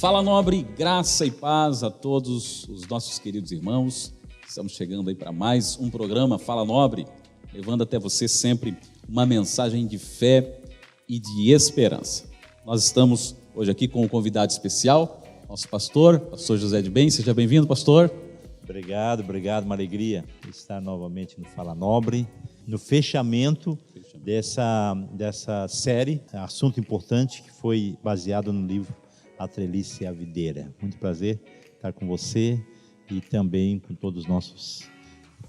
Fala Nobre, graça e paz a todos os nossos queridos irmãos. Estamos chegando aí para mais um programa Fala Nobre, levando até você sempre uma mensagem de fé e de esperança. Nós estamos hoje aqui com um convidado especial, nosso pastor José de Bem. Seja bem-vindo, pastor. Obrigado, uma alegria estar novamente no Fala Nobre, no fechamento dessa série, assunto importante que foi baseado no livro A Treliça e a Videira. Muito prazer estar com você e também com todos os nossos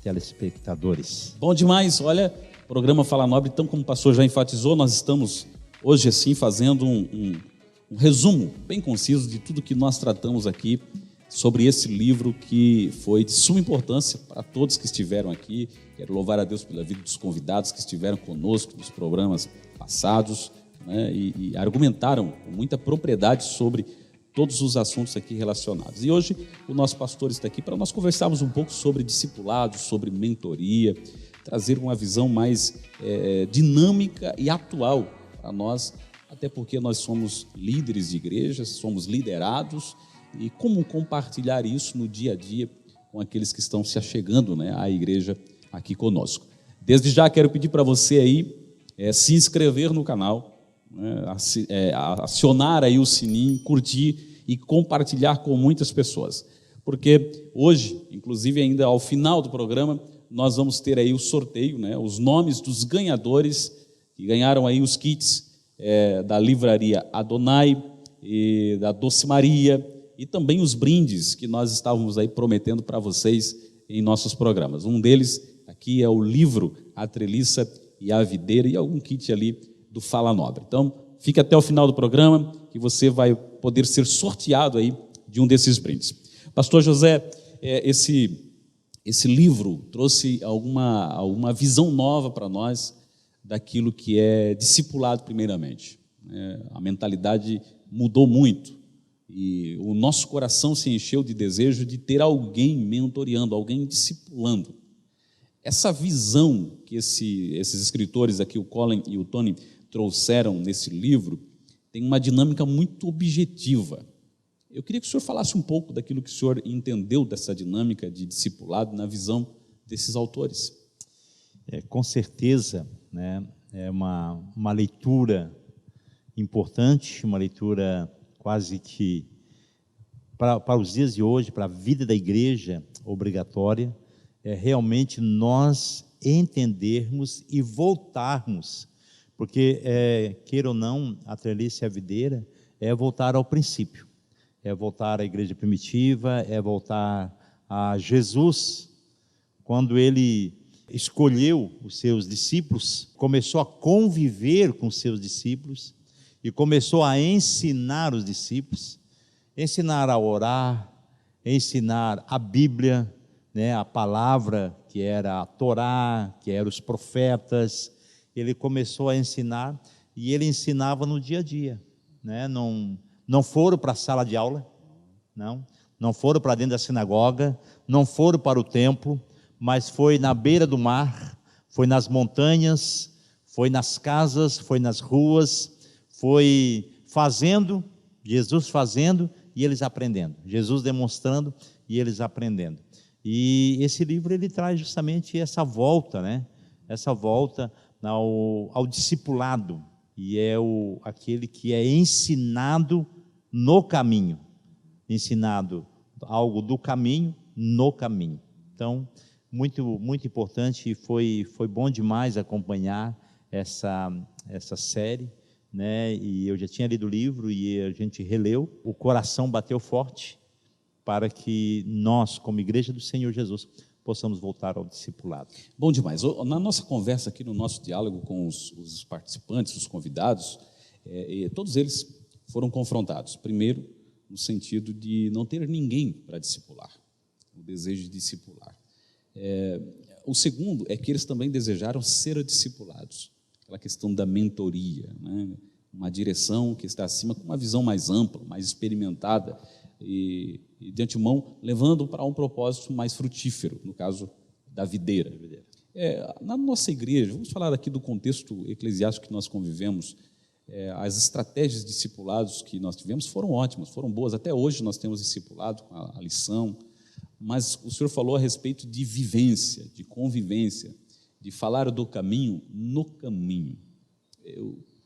telespectadores. Bom demais, olha, programa Fala Nobre, então como o pastor já enfatizou, nós estamos hoje assim fazendo um resumo bem conciso de tudo que nós tratamos aqui sobre esse livro que foi de suma importância para todos que estiveram aqui. Quero louvar a Deus pela vida dos convidados que estiveram conosco nos programas passados, né, e argumentaram com muita propriedade sobre todos os assuntos aqui relacionados. E hoje o nosso pastor está aqui para nós conversarmos um pouco sobre discipulado, sobre mentoria, trazer uma visão mais dinâmica e atual para nós, até porque nós somos líderes de igrejas, somos liderados, e como compartilhar isso no dia a dia com aqueles que estão se achegando, né, à igreja aqui conosco. Desde já quero pedir para você aí se inscrever no canal, né, acionar aí o sininho, curtir e compartilhar com muitas pessoas, porque hoje, inclusive ainda ao final do programa, nós vamos ter aí o sorteio, né, os nomes dos ganhadores que ganharam aí os kits da livraria Adonai e da Doce Maria, e também os brindes que nós estávamos aí prometendo para vocês em nossos programas. Um deles aqui é o livro A Treliça e a Videira e algum kit ali do Fala Nobre. Então, fique até o final do programa que você vai poder ser sorteado aí de um desses brindes. Pastor José, esse livro trouxe alguma visão nova para nós daquilo que é discipulado primeiramente. A mentalidade mudou muito. E o nosso coração se encheu de desejo de ter alguém mentoreando, alguém discipulando. Essa visão que esses escritores aqui, o Colin e o Tony, trouxeram nesse livro, tem uma dinâmica muito objetiva. Eu queria que o senhor falasse um pouco daquilo que o senhor entendeu dessa dinâmica de discipulado na visão desses autores. Com certeza, né, é uma leitura importante, uma leitura quase que para os dias de hoje, para a vida da igreja obrigatória, é realmente nós entendermos e voltarmos, porque, queira ou não, a treliça e a videira é voltar ao princípio, é voltar à igreja primitiva, é voltar a Jesus, quando ele escolheu os seus discípulos, começou a conviver com os seus discípulos, e começou a ensinar os discípulos, ensinar a orar, ensinar a Bíblia, né, a palavra que era a Torá, que eram os profetas. Ele começou a ensinar e ele ensinava no dia a dia, né? Não foram para a sala de aula, não foram para dentro da sinagoga, não foram para o templo, mas foi na beira do mar, foi nas montanhas, foi nas casas, foi nas ruas, foi fazendo, Jesus fazendo e eles aprendendo, Jesus demonstrando e eles aprendendo. E esse livro ele traz justamente essa volta, né? Essa volta ao discipulado, e é aquele que é ensinado no caminho, ensinado algo do caminho no caminho. Então, muito, muito importante, e foi bom demais acompanhar essa série, né? E eu já tinha lido o livro e a gente releu, o coração bateu forte para que nós, como igreja do Senhor Jesus, possamos voltar ao discipulado. Bom demais. Na nossa conversa aqui, no nosso diálogo com os participantes, os convidados, todos eles foram confrontados. Primeiro, no sentido de não ter ninguém para discipular, o desejo de discipular. O segundo é que eles também desejaram ser discipulados, aquela questão da mentoria, né? Uma direção que está acima, com uma visão mais ampla, mais experimentada e de antemão, levando para um propósito mais frutífero, no caso da videira. Na nossa igreja, vamos falar aqui do contexto eclesiástico que nós convivemos, As estratégias de discipulados que nós tivemos foram ótimas, foram boas. Até hoje nós temos discipulado com a lição, mas o senhor falou a respeito de vivência, de convivência, de falar do caminho no caminho.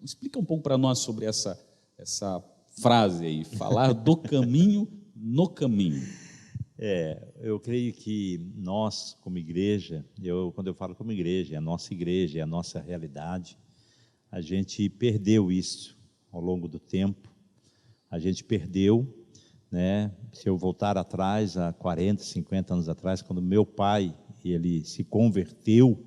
Explica um pouco para nós sobre essa frase aí, falar do caminho no caminho. Eu creio que nós, como igreja, quando eu falo como igreja, é a nossa igreja, é a nossa realidade, a gente perdeu isso ao longo do tempo, a gente perdeu, né? Se eu voltar atrás, há 40, 50 anos atrás, quando meu pai, ele se converteu,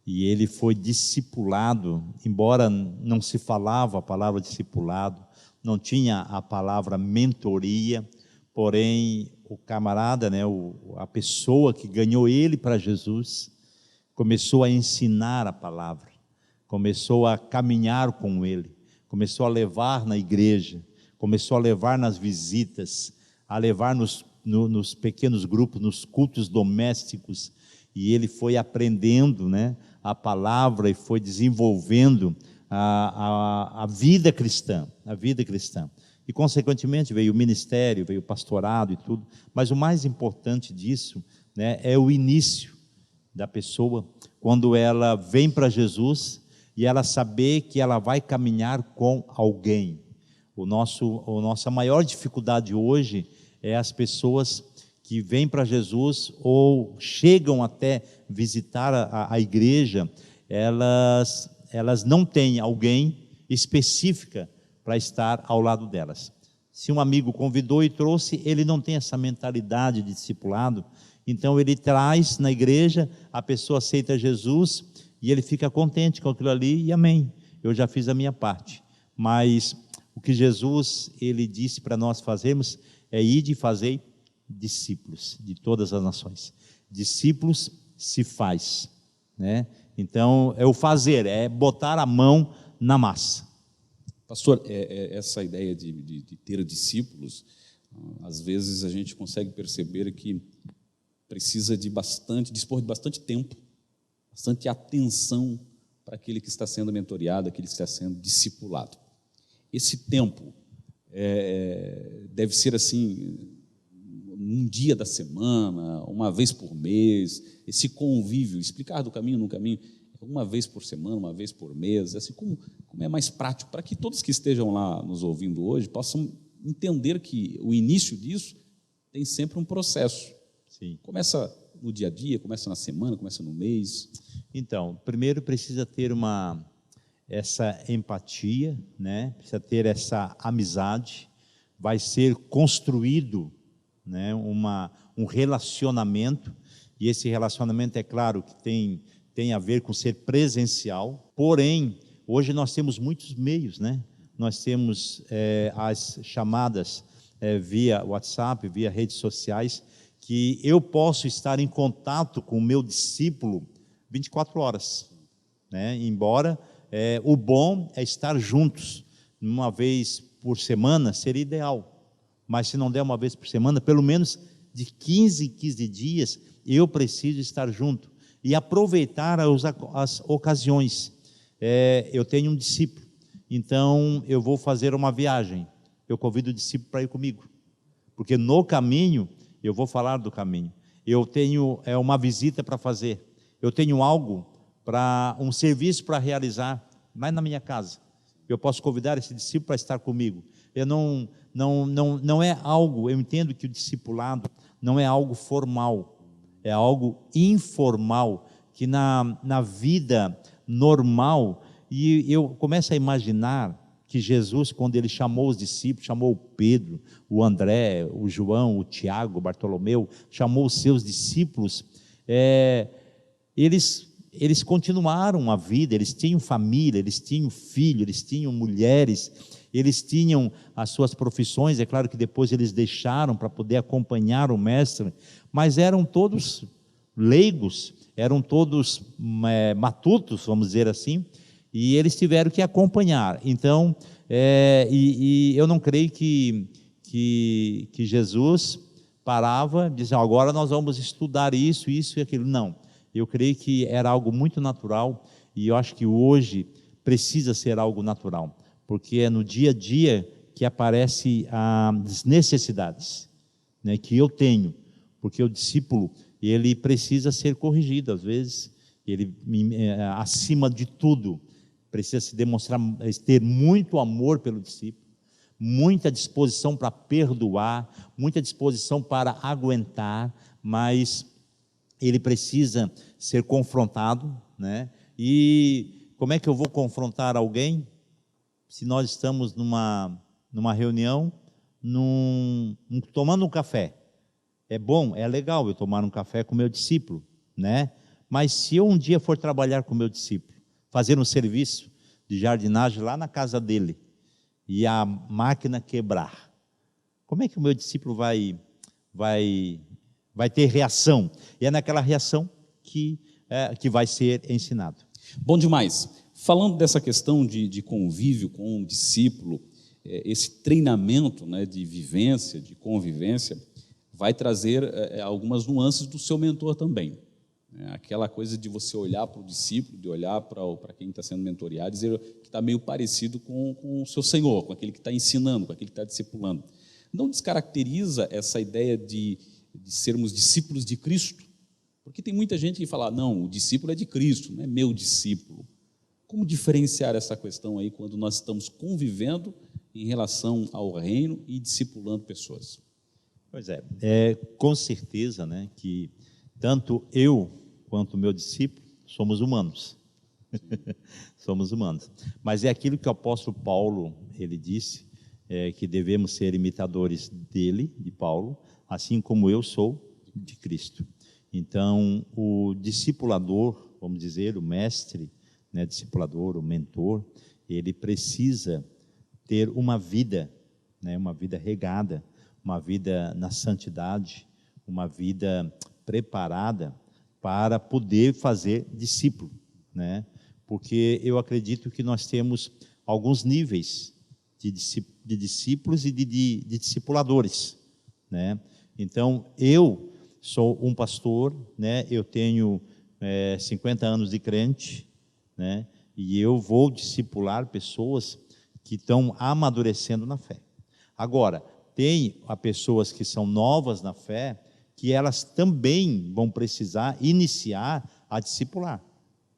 e ele foi discipulado, embora não se falava a palavra discipulado, não tinha a palavra mentoria, porém o camarada, né, a pessoa que ganhou ele para Jesus, começou a ensinar a palavra, começou a caminhar com ele, começou a levar na igreja, começou a levar nas visitas, a levar nos pequenos grupos, nos cultos domésticos, e ele foi aprendendo, né, a palavra e foi desenvolvendo a vida cristã, E, consequentemente, veio o ministério, veio o pastorado e tudo, mas o mais importante disso, né, é o início da pessoa, quando ela vem para Jesus e ela saber que ela vai caminhar com alguém. A nossa maior dificuldade hoje é as pessoas que vêm para Jesus ou chegam até visitar a igreja, elas não têm alguém específica para estar ao lado delas. Se um amigo convidou e trouxe, ele não tem essa mentalidade de discipulado, então ele traz na igreja, a pessoa aceita Jesus e ele fica contente com aquilo ali e amém, eu já fiz a minha parte. Mas o que Jesus, ele disse para nós fazermos é ide e fazei discípulos de todas as nações. Discípulos se faz, né? Então é o fazer, é botar a mão na massa. Pastor, essa ideia de ter discípulos, às vezes a gente consegue perceber que precisa dispor de bastante tempo, bastante atenção para aquele que está sendo mentoreado, aquele que está sendo discipulado. Esse tempo deve ser assim, um dia da semana, uma vez por mês, esse convívio, explicar do caminho no caminho, uma vez por semana, uma vez por mês, assim como é mais prático, para que todos que estejam lá nos ouvindo hoje possam entender que o início disso tem sempre um processo. Sim. Começa no dia a dia, começa na semana, começa no mês. Então, primeiro precisa ter essa empatia, né? Precisa ter essa amizade, vai ser construído, né, um relacionamento, e esse relacionamento é claro que tem a ver com ser presencial, porém, hoje nós temos muitos meios, né? Nós temos as chamadas via WhatsApp, via redes sociais, que eu posso estar em contato com o meu discípulo 24 horas, né? Embora o bom é estar juntos, uma vez por semana seria ideal, mas se não der uma vez por semana, pelo menos de 15 em 15 dias, eu preciso estar junto e aproveitar as ocasiões. Eu tenho um discípulo, então eu vou fazer uma viagem, eu convido o discípulo para ir comigo, porque no caminho eu vou falar do caminho, eu tenho uma visita para fazer, eu tenho algo um serviço para realizar, mas na minha casa, eu posso convidar esse discípulo para estar comigo. Não é algo, eu entendo que o discipulado não é algo formal, é algo informal, que na vida normal, e eu começo a imaginar que Jesus, quando ele chamou os discípulos, chamou o Pedro, o André, o João, o Tiago, o Bartolomeu, chamou os seus discípulos, eles continuaram a vida, eles tinham família, eles tinham filho, eles tinham mulheres, eles tinham as suas profissões, é claro que depois eles deixaram para poder acompanhar o mestre, mas eram todos leigos, eram todos matutos, vamos dizer assim, e eles tiveram que acompanhar. Então, eu não creio que Jesus parava e dizia, agora nós vamos estudar isso e aquilo. Não, eu creio que era algo muito natural, e eu acho que hoje precisa ser algo natural. porque é no dia a dia que aparecem as necessidades, né, que eu tenho, porque o discípulo, ele precisa ser corrigido, às vezes, ele, acima de tudo, precisa se demonstrar, ter muito amor pelo discípulo, muita disposição para perdoar, muita disposição para aguentar, mas ele precisa ser confrontado, né? E como é que eu vou confrontar alguém se nós estamos numa reunião, tomando um café? É bom, é legal eu tomar um café com meu discípulo, né? Mas se eu um dia for trabalhar com meu discípulo, fazer um serviço de jardinagem lá na casa dele, e a máquina quebrar, como é que o meu discípulo vai ter reação? E é naquela reação que vai ser ensinado. Bom demais. Falando dessa questão de convívio com o discípulo, esse treinamento, né, de vivência, de convivência, vai trazer algumas nuances do seu mentor também. Aquela coisa de você olhar para o discípulo, de olhar para quem está sendo mentoreado, dizer que está meio parecido com o seu Senhor, com aquele que está ensinando, com aquele que está discipulando. Não descaracteriza essa ideia de sermos discípulos de Cristo? Porque tem muita gente que fala, não, o discípulo é de Cristo, não é meu discípulo. Como diferenciar essa questão aí quando nós estamos convivendo em relação ao reino e discipulando pessoas? Pois com certeza, né, que tanto eu quanto o meu discípulo somos humanos. Somos humanos. Mas é aquilo que o apóstolo Paulo, ele disse, que devemos ser imitadores dele, de Paulo, assim como eu sou de Cristo. Então, o discipulador, vamos dizer, o mestre, né, discipulador, o mentor, ele precisa ter uma vida, né, uma vida regada, uma vida na santidade, uma vida preparada para poder fazer discípulo, né? Porque eu acredito que nós temos alguns níveis de discípulos e de discipuladores, né? Então, eu sou um pastor, né? Eu tenho 50 anos de crente, né? E eu vou discipular pessoas que estão amadurecendo na fé. Agora, tem pessoas que são novas na fé, que elas também vão precisar iniciar a discipular,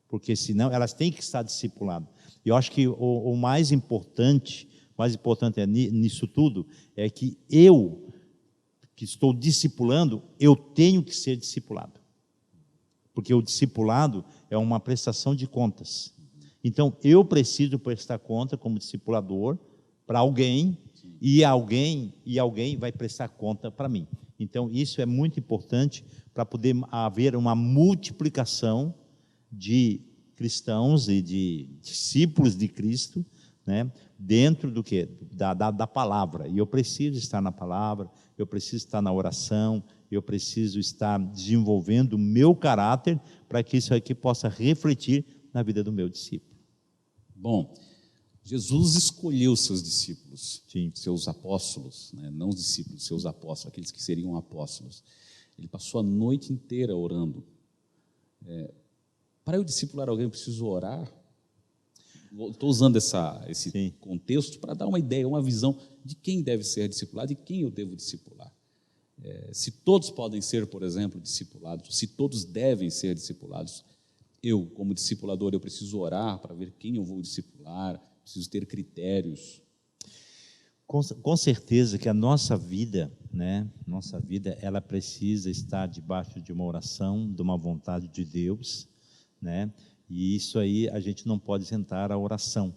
porque senão elas têm que estar discipuladas. E eu acho que o mais importante nisso tudo, é que eu, que estou discipulando, eu tenho que ser discipulado, porque o discipulado é uma prestação de contas. Então, eu preciso prestar conta como discipulador para alguém, e alguém vai prestar conta para mim. Então, isso é muito importante para poder haver uma multiplicação de cristãos e de discípulos de Cristo, né, dentro do quê? Da palavra. E eu preciso estar na palavra, eu preciso estar na oração, eu preciso estar desenvolvendo o meu caráter para que isso aqui possa refletir na vida do meu discípulo. Bom, Jesus escolheu seus discípulos, Sim. Seus apóstolos, né? Não os discípulos, seus apóstolos, aqueles que seriam apóstolos. Ele passou a noite inteira orando. Para eu discipular alguém, eu preciso orar? Estou usando esse Sim. contexto para dar uma ideia, uma visão de quem deve ser discipulado e quem eu devo discipular. Se todos podem ser, por exemplo, discipulados, se todos devem ser discipulados, eu, como discipulador, eu preciso orar para ver quem eu vou discipular, preciso ter critérios. Com certeza que a nossa vida, né, ela precisa estar debaixo de uma oração, de uma vontade de Deus, né? E isso aí a gente não pode sentar a oração,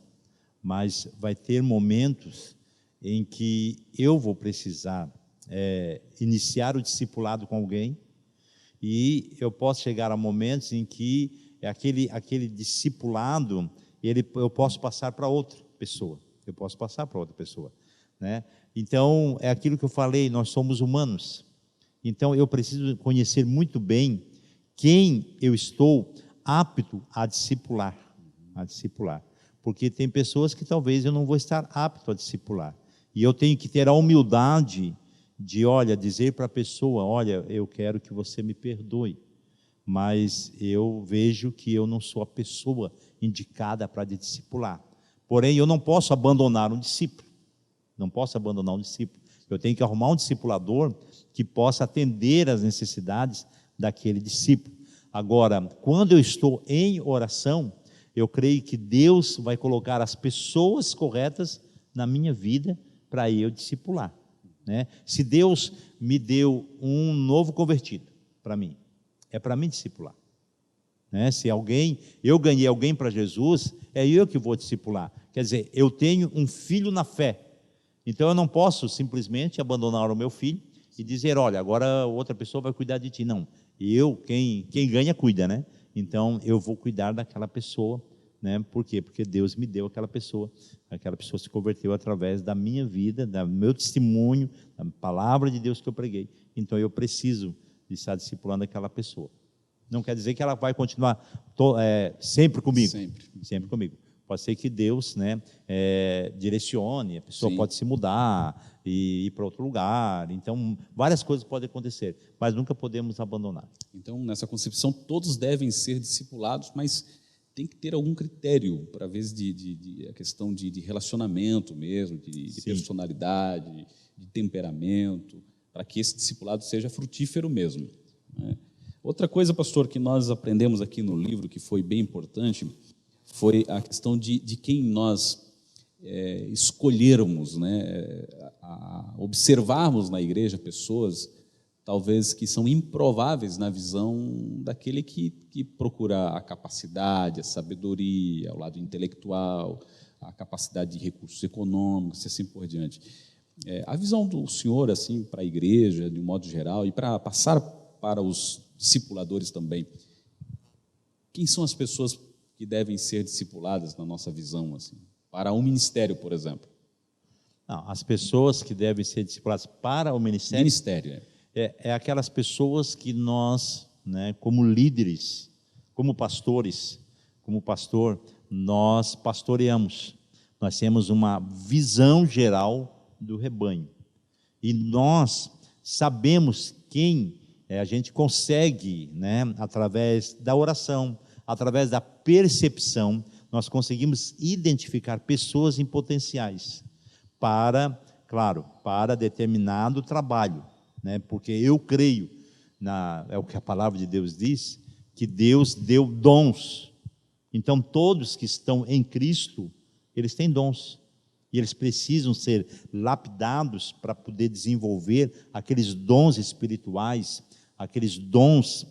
mas vai ter momentos em que eu vou precisar iniciar o discipulado com alguém, e eu posso chegar a momentos em que aquele discipulado, eu posso passar para outra pessoa, né? Então, é aquilo que eu falei, nós somos humanos, então eu preciso conhecer muito bem quem eu estou apto a discipular, porque tem pessoas que talvez eu não vou estar apto a discipular, e eu tenho que ter a humildade de, dizer para a pessoa, eu quero que você me perdoe, mas eu vejo que eu não sou a pessoa indicada para discipular, Porém, eu não posso abandonar um discípulo. Não posso abandonar um discípulo. Eu tenho que arrumar um discipulador que possa atender às necessidades daquele discípulo. Agora, quando eu estou em oração, eu creio que Deus vai colocar as pessoas corretas na minha vida para eu discipular, né? Se Deus me deu um novo convertido para mim, é para mim discipular, né? Se eu ganhei alguém para Jesus, é eu que vou discipular. Quer dizer, eu tenho um filho na fé, então eu não posso simplesmente abandonar o meu filho e dizer, olha, agora outra pessoa vai cuidar de ti. Não, quem ganha cuida, né? Então eu vou cuidar daquela pessoa, né? Por quê? Porque Deus me deu aquela pessoa se converteu através da minha vida, do meu testemunho, da palavra de Deus que eu preguei. Então eu preciso de estar discipulando aquela pessoa. Não quer dizer que ela vai continuar sempre comigo. Sempre comigo. Pode ser que Deus, né, direcione, a pessoa Sim. pode se mudar e ir para outro lugar. Então, várias coisas podem acontecer, mas nunca podemos abandonar. Então, nessa concepção, todos devem ser discipulados, mas tem que ter algum critério para, às vezes, a questão de relacionamento mesmo, de personalidade, de temperamento, para que esse discipulado seja frutífero mesmo, né? Outra coisa, pastor, que nós aprendemos aqui no livro, que foi bem importante, foi a questão de quem nós escolhermos, né, observarmos na igreja pessoas, talvez, que são improváveis na visão daquele que procura a capacidade, a sabedoria, o lado intelectual, a capacidade de recursos econômicos e assim por diante. A visão do senhor, assim, para a igreja, de um modo geral, e para passar para os discipuladores também, quem são as pessoas que devem ser discipuladas na nossa visão, assim, para um ministério, por exemplo? Não, as pessoas que devem ser discipuladas para o ministério... Ministério, é aquelas pessoas que nós, né, como líderes, como pastores, como pastor, nós pastoreamos. Nós temos uma visão geral do rebanho. E nós sabemos quem a gente consegue, né, através da oração, através da percepção, nós conseguimos identificar pessoas em potenciais para determinado trabalho, né? Porque eu creio, é o que a palavra de Deus diz, que Deus deu dons. Então, todos que estão em Cristo, eles têm dons. E eles precisam ser lapidados para poder desenvolver aqueles dons espirituais, aqueles dons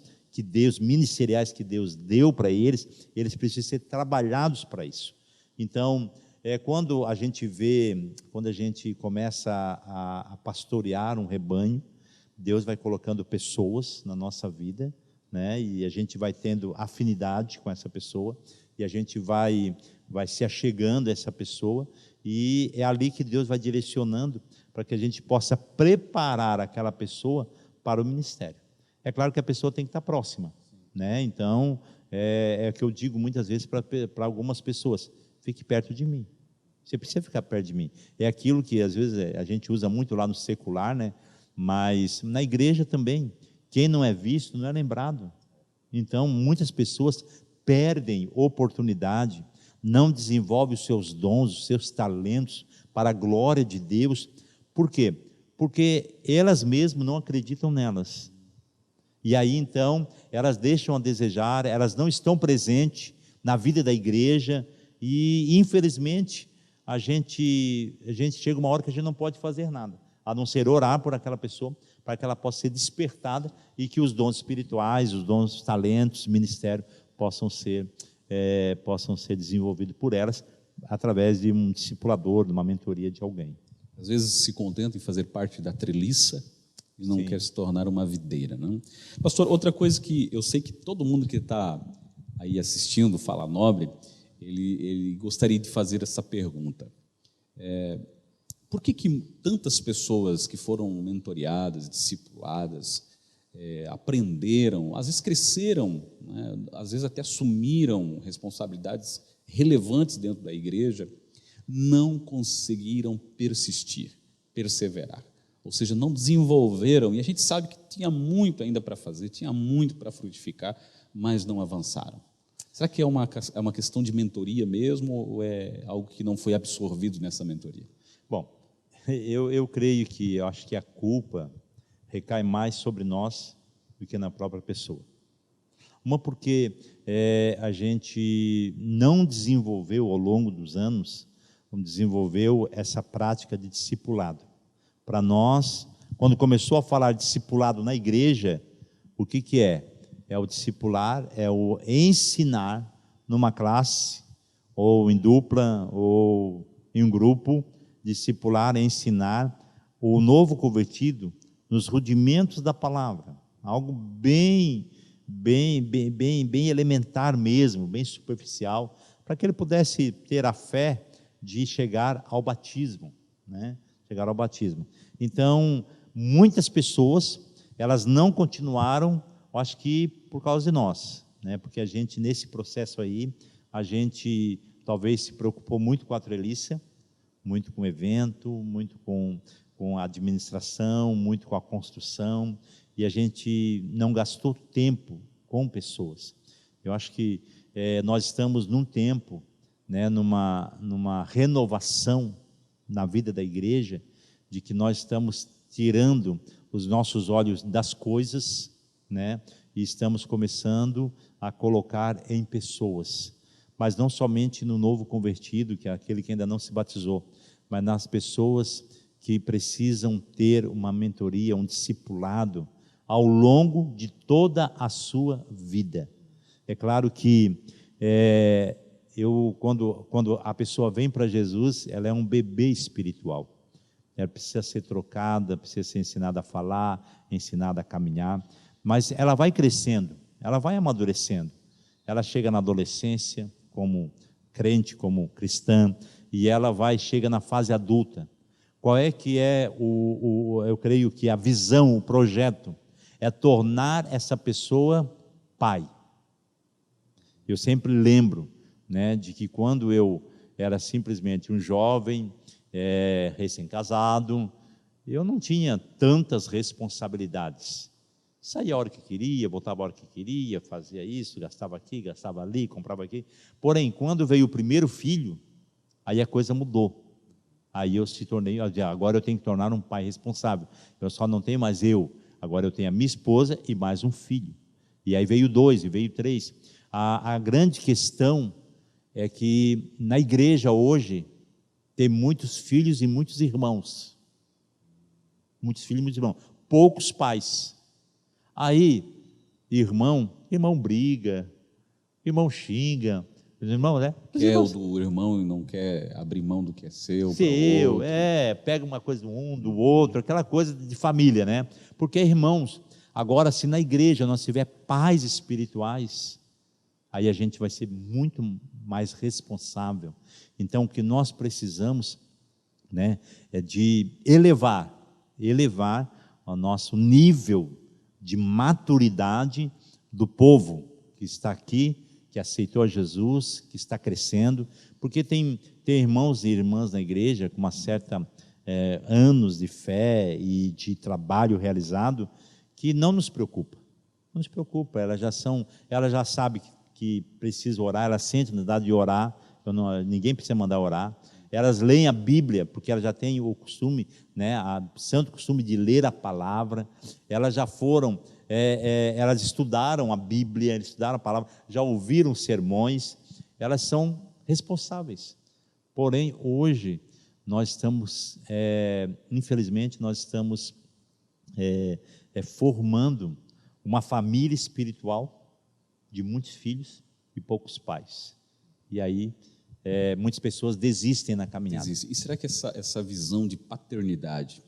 ministeriais que Deus deu para eles precisam ser trabalhados para isso. Então, quando a gente começa a pastorear um rebanho, Deus vai colocando pessoas na nossa vida, né? E a gente vai tendo afinidade com essa pessoa, e a gente vai se achegando a essa pessoa, e é ali que Deus vai direcionando para que a gente possa preparar aquela pessoa para o ministério. É claro que a pessoa tem que estar próxima, né? Então, é o que eu digo muitas vezes para algumas pessoas: fique perto de mim. Você precisa ficar perto de mim. É aquilo que às vezes a gente usa muito lá no secular, né? Mas na igreja também, quem não é visto não é lembrado. Então, muitas pessoas perdem oportunidade, não desenvolvem os seus dons, os seus talentos para a glória de Deus. Por quê? Porque elas mesmas não acreditam nelas. E aí, então, elas deixam a desejar, elas não estão presentes na vida da igreja, e, infelizmente, a gente chega uma hora que a gente não pode fazer nada, a não ser orar por aquela pessoa, para que ela possa ser despertada e que os dons espirituais, os dons, os talentos, ministério possam ser desenvolvidos por elas através de um discipulador, de uma mentoria de alguém. Às vezes se contenta em fazer parte da treliça e não quer se tornar uma videira, não? Pastor, outra coisa que eu sei que todo mundo que está aí assistindo Fala Nobre, ele gostaria de fazer essa pergunta. Por que tantas pessoas que foram mentoreadas, discipuladas, aprenderam, às vezes cresceram, né, às vezes até assumiram responsabilidades relevantes dentro da igreja, não conseguiram perseverar? Ou seja, não desenvolveram, e a gente sabe que tinha muito ainda para fazer, tinha muito para frutificar, mas não avançaram. Será que é uma questão de mentoria mesmo, ou é algo que não foi absorvido nessa mentoria? Bom, eu creio que, eu acho que a culpa recai mais sobre nós do que na própria pessoa. Uma porque a gente não desenvolveu ao longo dos anos, não desenvolveu essa prática de discipulado. Para nós, quando começou a falar de discipulado na igreja, o que é? É o discipular, é o ensinar numa classe, ou em dupla, ou em um grupo. Discipular é ensinar o novo convertido nos rudimentos da palavra, algo bem elementar mesmo, bem superficial, para que ele pudesse ter a fé de chegar ao batismo, né? Chegar ao batismo. Então, muitas pessoas, elas não continuaram, eu acho que por causa de nós, né? Porque a gente, nesse processo aí, a gente talvez se preocupou muito com a treliça, muito com o evento, muito com a administração, muito com a construção, e a gente não gastou tempo com pessoas. Eu acho que nós estamos num tempo, né, numa renovação na vida da igreja, de que nós estamos tirando os nossos olhos das coisas, né, e estamos começando a colocar em pessoas, mas não somente no novo convertido, que é aquele que ainda não se batizou, mas nas pessoas que precisam ter uma mentoria, um discipulado ao longo de toda a sua vida. É claro que quando a pessoa vem para Jesus, ela é um bebê espiritual. Ela precisa ser trocada, precisa ser ensinada a falar, ensinada a caminhar, mas ela vai crescendo, ela vai amadurecendo. Ela chega na adolescência como crente, como cristã, e ela chega na fase adulta. Qual é que eu creio que a visão, o projeto, é tornar essa pessoa pai. Eu sempre lembro, né, de que quando eu era simplesmente um jovem, recém-casado, eu não tinha tantas responsabilidades. Saía a hora que queria, voltava a hora que queria, fazia isso, gastava aqui, gastava ali, comprava aqui. Porém, quando veio o primeiro filho, aí a coisa mudou. Aí eu agora eu tenho que tornar um pai responsável. Eu só não tenho mais agora eu tenho a minha esposa e mais um filho. E aí veio 2, e veio 3. A grande questão é que na igreja hoje tem muitos filhos e muitos irmãos. Muitos filhos e muitos irmãos. Poucos pais. Aí, irmão briga, irmão xinga, os irmãos, né? Quer o do irmão e não quer abrir mão do que é seu. Pega uma coisa do outro, aquela coisa de família, né? Porque, irmãos, agora, se na igreja nós tiver pais espirituais, aí a gente vai ser muito mais responsável. Então, o que nós precisamos, né, é de elevar o nosso nível de maturidade do povo que está aqui, que aceitou a Jesus, que está crescendo, porque tem irmãos e irmãs na igreja com uma certa anos de fé e de trabalho realizado, que não nos preocupa, elas já sabem que precisa orar, elas sentem a necessidade de orar, ninguém precisa mandar orar, elas leem a Bíblia, porque elas já têm o costume, né, o santo costume de ler a palavra, elas já foram, elas estudaram a Bíblia, estudaram a palavra, já ouviram sermões, elas são responsáveis. Porém, hoje, nós estamos, infelizmente, formando uma família espiritual de muitos filhos e poucos pais. E aí, muitas pessoas desistem na caminhada. E será que essa visão de paternidade,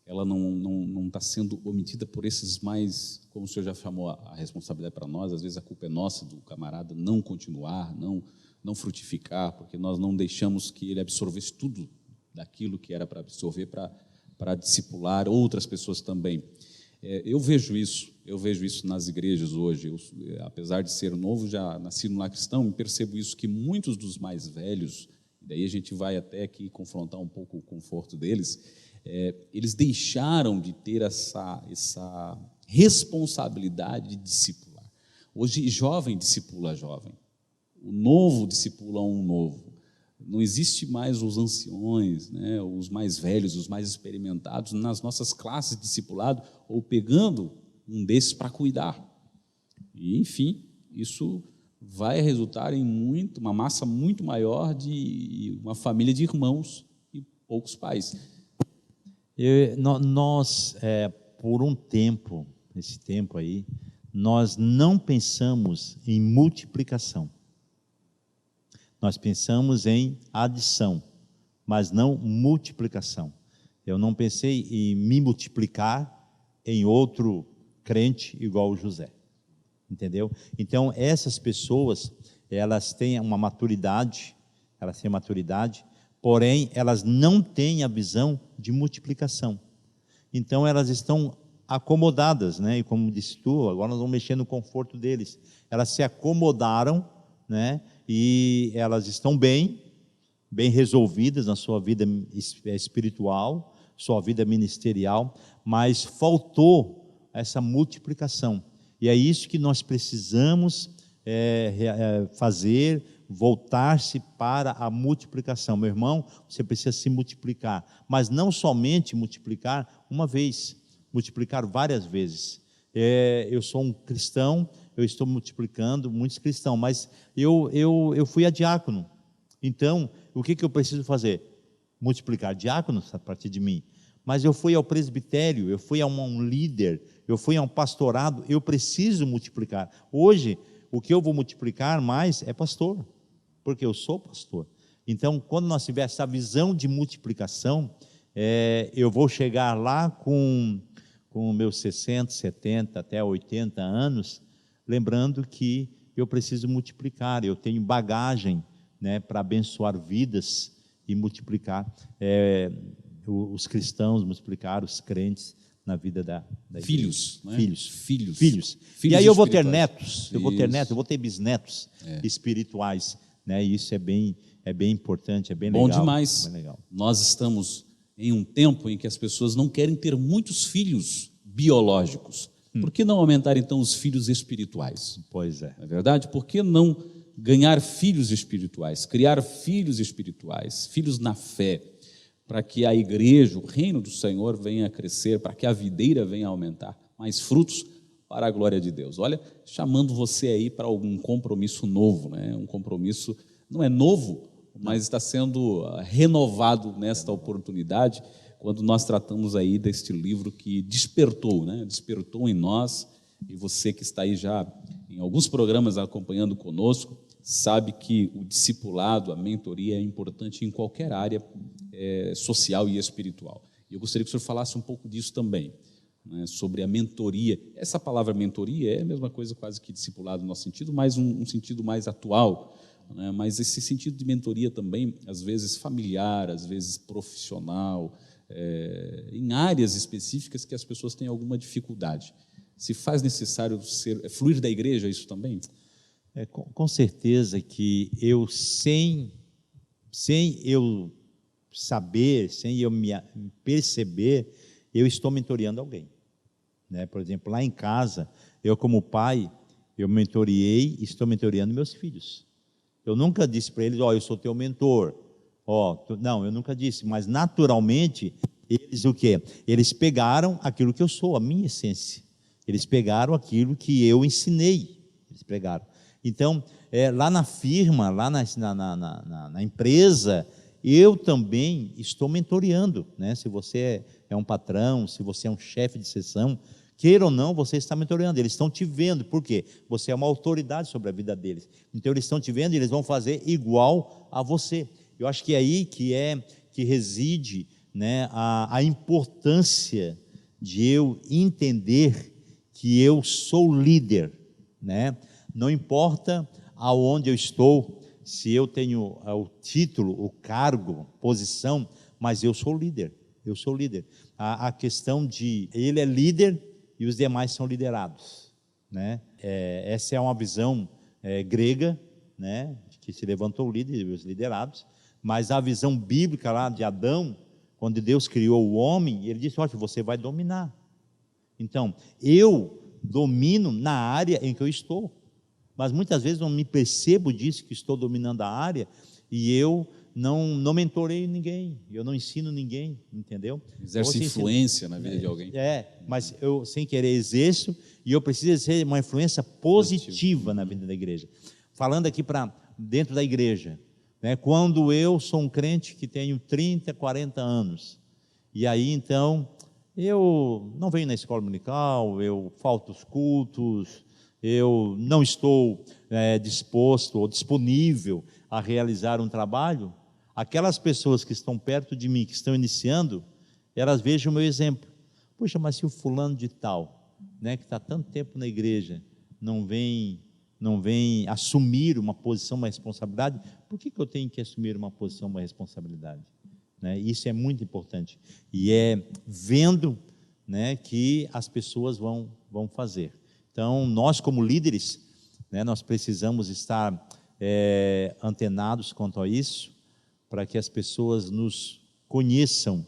ela não está sendo omitida por esses mais, como o senhor já chamou a responsabilidade para nós, às vezes a culpa é nossa, do camarada não continuar, não frutificar, porque nós não deixamos que ele absorvesse tudo daquilo que era para absorver, para discipular outras pessoas também. Eu vejo isso nas igrejas hoje. Apesar de ser novo, já nasci no lar cristão, me percebo isso, que muitos dos mais velhos, daí a gente vai até aqui confrontar um pouco o conforto deles, eles deixaram de ter essa responsabilidade de discipular. Hoje, jovem discipula jovem. O novo discipula um novo. Não existe mais os anciões, né, os mais velhos, os mais experimentados nas nossas classes de discipulado, ou pegando um desses para cuidar. E, enfim, isso vai resultar em uma massa muito maior de uma família de irmãos e poucos pais. Nós, por um tempo, esse tempo aí, nós não pensamos em multiplicação. Nós pensamos em adição, mas não multiplicação. Eu não pensei em me multiplicar em outro crente igual o José. Entendeu? Então, essas pessoas, elas têm uma maturidade, porém, elas não têm a visão de multiplicação. Então, elas estão acomodadas, né? E como disse tu, agora nós vamos mexer no conforto deles. Elas se acomodaram, né? E elas estão bem resolvidas na sua vida espiritual, sua vida ministerial, mas faltou essa multiplicação. E é isso que nós precisamos fazer, voltar-se para a multiplicação. Meu irmão, você precisa se multiplicar, mas não somente multiplicar uma vez, multiplicar várias vezes. Eu sou um cristão, eu estou multiplicando muitos cristãos, mas eu fui a diácono. Então, o que eu preciso fazer? Multiplicar diáconos a partir de mim. Mas eu fui ao presbitério, eu fui a um líder, eu fui a um pastorado, eu preciso multiplicar. Hoje, o que eu vou multiplicar mais é pastor, porque eu sou pastor. Então, quando nós tivermos essa visão de multiplicação, eu vou chegar lá com meus 60, 70, até 80 anos, lembrando que eu preciso multiplicar, eu tenho bagagem, né, para abençoar vidas e multiplicar os cristãos, multiplicar os crentes na vida da filhos, né? Filhos. E aí eu vou ter netos, eu vou ter bisnetos espirituais, né? E isso é bem importante, é bem legal. Bom demais. Bem legal. Nós estamos em um tempo em que as pessoas não querem ter muitos filhos biológicos. Por que não aumentar então os filhos espirituais? Pois é. Não é verdade? Por que não ganhar filhos espirituais, criar filhos espirituais, filhos na fé, para que a igreja, o reino do Senhor venha a crescer, para que a videira venha a aumentar, mais frutos para a glória de Deus. Olha, chamando você aí para algum compromisso novo, né? Um compromisso, não é novo, mas está sendo renovado nesta oportunidade, quando nós tratamos aí deste livro que despertou, né? Despertou em nós, e você que está aí já em alguns programas acompanhando conosco, sabe que o discipulado, a mentoria é importante em qualquer área social e espiritual. E eu gostaria que o senhor falasse um pouco disso também, né, sobre a mentoria. Essa palavra mentoria é a mesma coisa quase que discipulado no nosso sentido, mas um sentido mais atual, né, mas esse sentido de mentoria também, às vezes familiar, às vezes profissional, em áreas específicas que as pessoas têm alguma dificuldade. Se faz necessário fluir da igreja isso também? Com certeza que eu, sem eu saber, sem eu me perceber, eu estou mentoreando alguém, né? Por exemplo, lá em casa, eu como pai, eu mentoreei, estou mentoreando meus filhos. Eu nunca disse para eles, eu sou teu mentor. Não, eu nunca disse, mas naturalmente, eles o quê? Eles pegaram aquilo que eu sou, a minha essência. Eles pegaram aquilo que eu ensinei, eles pegaram. Então, lá na firma, lá na empresa, eu também estou mentoreando, né? Se você é um patrão, se você é um chefe de seção, queira ou não, você está mentoreando. Eles estão te vendo, por quê? Você é uma autoridade sobre a vida deles. Então, eles estão te vendo e eles vão fazer igual a você. Eu acho que é aí que reside, né, a importância de eu entender que eu sou líder, né? Não importa aonde eu estou, se eu tenho o título, o cargo, posição, mas eu sou líder, A questão de ele é líder e os demais são liderados, né? Essa é uma visão grega, né? Que se levantou o líder e os liderados, mas a visão bíblica lá de Adão, quando Deus criou o homem, ele disse, você vai dominar. Então, eu domino na área em que eu estou. mas muitas vezes não me percebo disso, que estou dominando a área, e eu não mentoreio ninguém, eu não ensino ninguém, entendeu? Exerce influência na vida de alguém. Mas eu, sem querer, exerço, e eu preciso exercer uma influência positiva na vida da igreja. Falando aqui para dentro da igreja, né? Quando eu sou um crente que tenho 30, 40 anos, e aí então eu não venho na escola dominical, eu falto os cultos, eu não estou disposto ou disponível a realizar um trabalho, aquelas pessoas que estão perto de mim, que estão iniciando, elas vejam o meu exemplo. Poxa, mas se o fulano de tal, né, que está tanto tempo na igreja, não vem assumir uma posição, uma responsabilidade, por que eu tenho que assumir uma posição, uma responsabilidade? Né? Isso é muito importante. E é vendo, né, que as pessoas vão fazer. Então, nós como líderes, né, nós precisamos estar antenados quanto a isso, para que as pessoas nos conheçam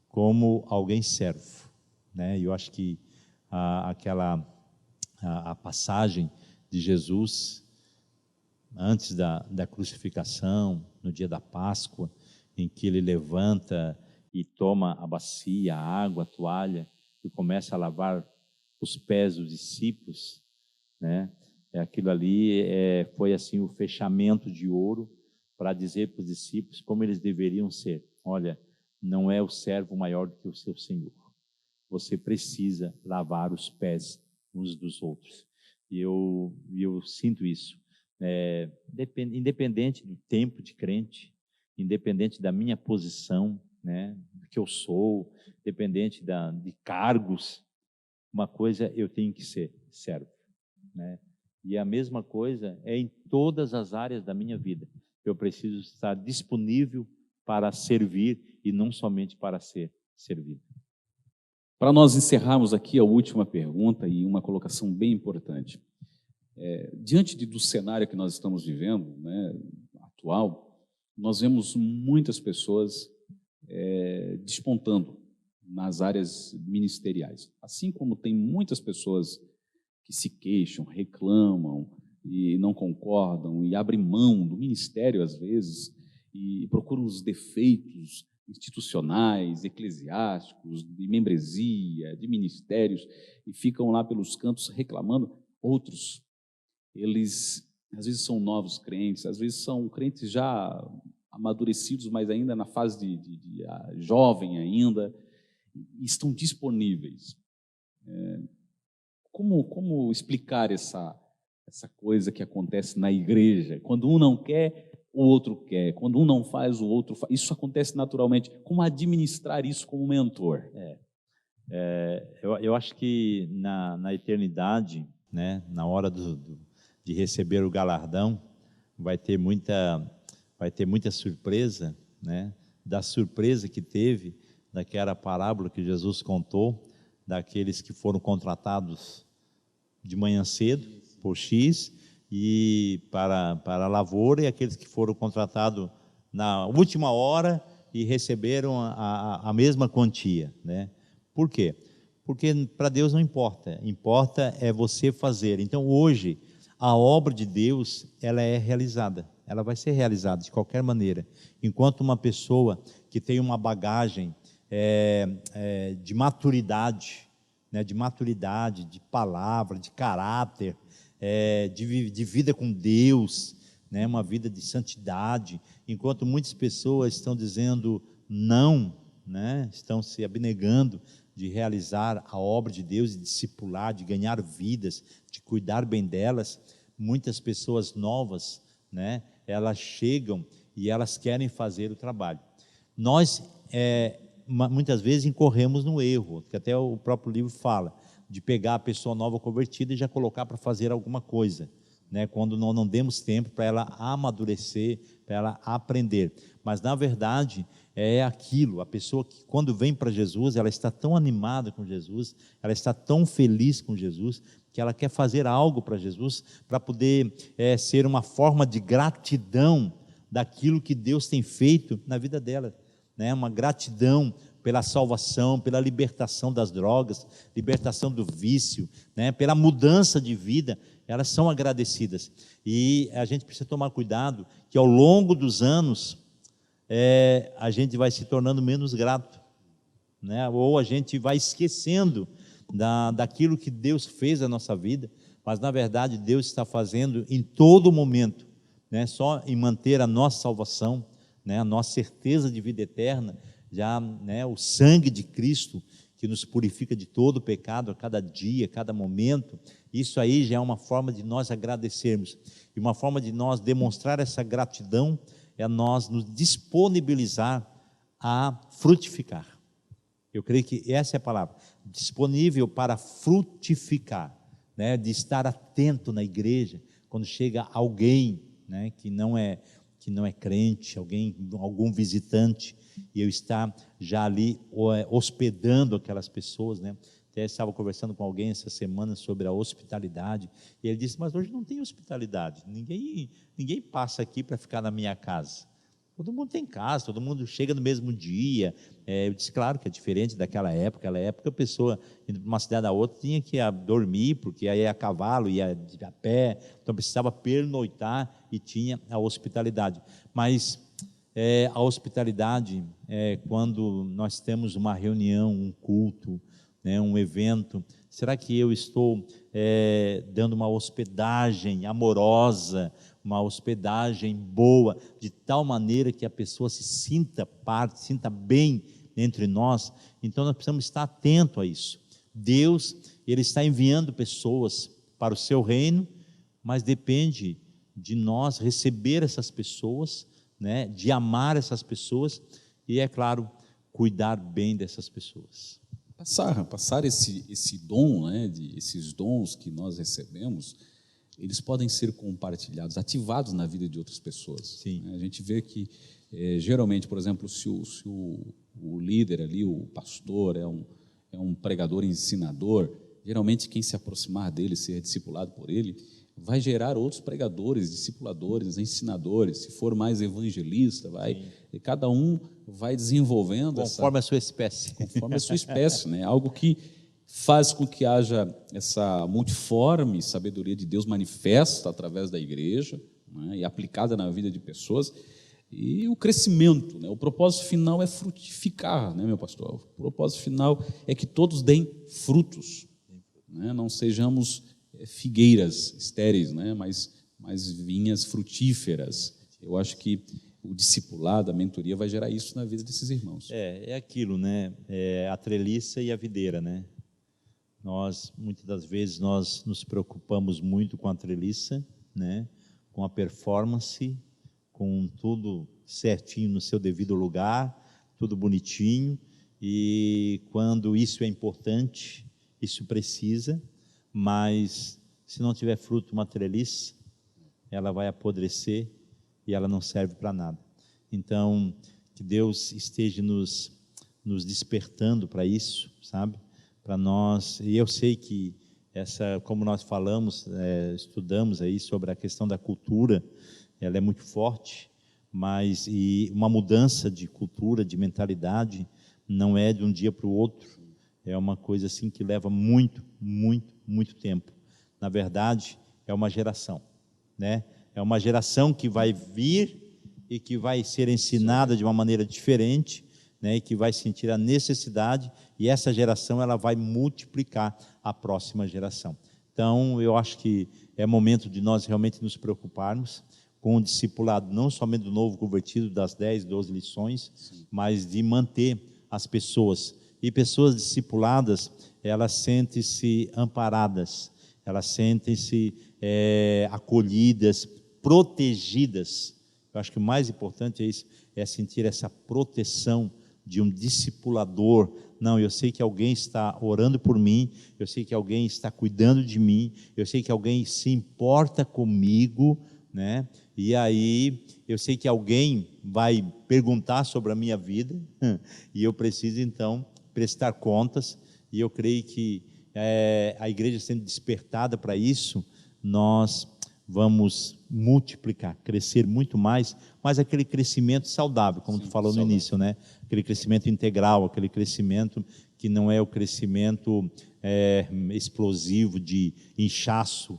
como alguém servo, né? Eu acho que a passagem de Jesus antes da crucificação, no dia da Páscoa, em que ele levanta e toma a bacia, a água, a toalha e começa a lavar os pés dos discípulos, né? Aquilo ali foi assim o fechamento de ouro para dizer para os discípulos como eles deveriam ser. Olha, não é o servo maior do que o seu Senhor. Você precisa lavar os pés uns dos outros. E eu sinto isso. Independente do tempo de crente, independente da minha posição, né, do que eu sou, independente de cargos, uma coisa eu tenho que ser servo, né? E a mesma coisa é em todas as áreas da minha vida. Eu preciso estar disponível para servir e não somente para ser servido. Para nós encerrarmos aqui a última pergunta e uma colocação bem importante. Diante do cenário que nós estamos vivendo, né, atual, nós vemos muitas pessoas despontando nas áreas ministeriais. Assim como tem muitas pessoas que se queixam, reclamam e não concordam e abrem mão do ministério às vezes e procuram os defeitos institucionais, eclesiásticos, de membresia, de ministérios e ficam lá pelos cantos reclamando. Outros, eles às vezes são novos crentes, às vezes são crentes já amadurecidos, mas ainda na fase de jovem ainda, e estão disponíveis. Como explicar essa coisa que acontece na igreja? Quando um não quer, o outro quer. Quando um não faz, o outro faz. Isso acontece naturalmente. Como administrar isso como mentor? Eu acho que na eternidade, né, na hora de receber o galardão, vai ter muita surpresa, né, da surpresa que teve daquela parábola que Jesus contou, daqueles que foram contratados de manhã cedo por X e para a lavoura, e aqueles que foram contratados na última hora e receberam a mesma quantia, né? Por quê? Porque para Deus não importa, importa é você fazer. Então hoje a obra de Deus ela é realizada, ela vai ser realizada de qualquer maneira, enquanto uma pessoa que tem uma bagagem de maturidade, né, de palavra, de caráter, de vida com Deus, né, uma vida de santidade, enquanto muitas pessoas estão dizendo não, né, estão se abnegando de realizar a obra de Deus, de discipular, de ganhar vidas, de cuidar bem delas. Muitas pessoas novas, né, elas chegam e elas querem fazer o trabalho. Nós muitas vezes incorremos no erro, que até o próprio livro fala, de pegar a pessoa nova convertida e já colocar para fazer alguma coisa, né, quando não demos tempo para ela amadurecer, para ela aprender. Mas na verdade é aquilo, a pessoa que quando vem para Jesus, ela está tão animada com Jesus, ela está tão feliz com Jesus, que ela quer fazer algo para Jesus, para poder ser uma forma de gratidão daquilo que Deus tem feito na vida dela, né? Uma gratidão pela salvação, pela libertação das drogas, libertação do vício, né? Pela mudança de vida. elas são agradecidas. E a gente precisa tomar cuidado que ao longo dos anos a gente vai se tornando menos grato, né? Ou a gente vai esquecendo daquilo que Deus fez na nossa vida, mas na verdade Deus está fazendo em todo momento, né? Só em manter a nossa salvação, né? A nossa certeza de vida eterna, já, né? O sangue de Cristo que nos purifica de todo pecado a cada dia, a cada momento. Isso aí já é uma forma de nós agradecermos, e uma forma de nós demonstrar essa gratidão é nós nos disponibilizar a frutificar. Eu creio que essa é a palavra, disponível para frutificar, né? De estar atento na igreja, quando chega alguém, né? que não é crente, algum visitante, e eu estar já ali hospedando aquelas pessoas, né? Até estava conversando com alguém essa semana sobre a hospitalidade, e ele disse, mas hoje não tem hospitalidade, ninguém passa aqui para ficar na minha casa. Todo mundo tem casa, todo mundo chega no mesmo dia. Eu disse, claro que é diferente daquela época. Naquela época a pessoa, indo de uma cidade a outra, tinha que dormir, porque aí ia a cavalo, ia a pé, então precisava pernoitar, e tinha a hospitalidade. Mas a hospitalidade é quando nós temos uma reunião, um culto, né, um evento. Será que eu estou dando uma hospedagem amorosa, uma hospedagem boa, de tal maneira que a pessoa se sinta parte, sinta bem entre nós? Então nós precisamos estar atento a isso. Deus, Ele está enviando pessoas para o seu reino, mas depende de nós receber essas pessoas, né, de amar essas pessoas e, é claro, cuidar bem dessas pessoas. Passar esse dom, né, esses dons que nós recebemos, eles podem ser compartilhados, ativados na vida de outras pessoas. Sim. A gente vê que, geralmente, por exemplo, se o líder ali, o pastor, é um pregador ensinador, geralmente quem se aproximar dele, ser discipulado por ele, vai gerar outros pregadores, discipuladores, ensinadores. Se for mais evangelista, e cada um vai desenvolvendo conforme a sua espécie. Conforme a sua espécie, né? Algo que faz com que haja essa multiforme sabedoria de Deus manifesta através da igreja, né? E aplicada na vida de pessoas, e o crescimento, né? O propósito final é frutificar, né, meu pastor? O propósito final é que todos deem frutos, né? Não sejamos figueiras estéreis, né? mas vinhas frutíferas. Eu acho que o discipulado, a mentoria vai gerar isso na vida desses irmãos. É aquilo, né? A treliça e a videira, né? Muitas das vezes, nós nos preocupamos muito com a treliça, né? Com a performance, com tudo certinho no seu devido lugar, tudo bonitinho, e quando isso é importante, isso precisa, mas se não tiver fruto uma treliça, ela vai apodrecer e ela não serve para nada. Então, que Deus esteja nos despertando para isso, sabe? Para nós, e eu sei que como nós falamos, estudamos aí sobre a questão da cultura, ela é muito forte, mas uma mudança de cultura, de mentalidade, não é de um dia para o outro, é uma coisa assim que leva muito, muito, muito tempo. Na verdade, é uma geração, né? É uma geração que vai vir e que vai ser ensinada de uma maneira diferente, né? E que vai sentir a necessidade, e essa geração ela vai multiplicar a próxima geração. Então, eu acho que é momento de nós realmente nos preocuparmos com o discipulado, não somente do novo convertido, das 10, 12 lições, sim, mas de manter as pessoas. E pessoas discipuladas, elas sentem-se amparadas, elas sentem-se acolhidas, protegidas. Eu acho que o mais importante é isso, é sentir essa proteção de um discipulador. Não, eu sei que alguém está orando por mim, eu sei que alguém está cuidando de mim, eu sei que alguém se importa comigo, né? E aí eu sei que alguém vai perguntar sobre a minha vida e eu preciso então prestar contas, e eu creio que a igreja sendo despertada para isso, nós vamos multiplicar, crescer muito mais, mas aquele crescimento saudável, como sim, tu falou saudável no início, né? Aquele crescimento integral, aquele crescimento que não é o crescimento explosivo de inchaço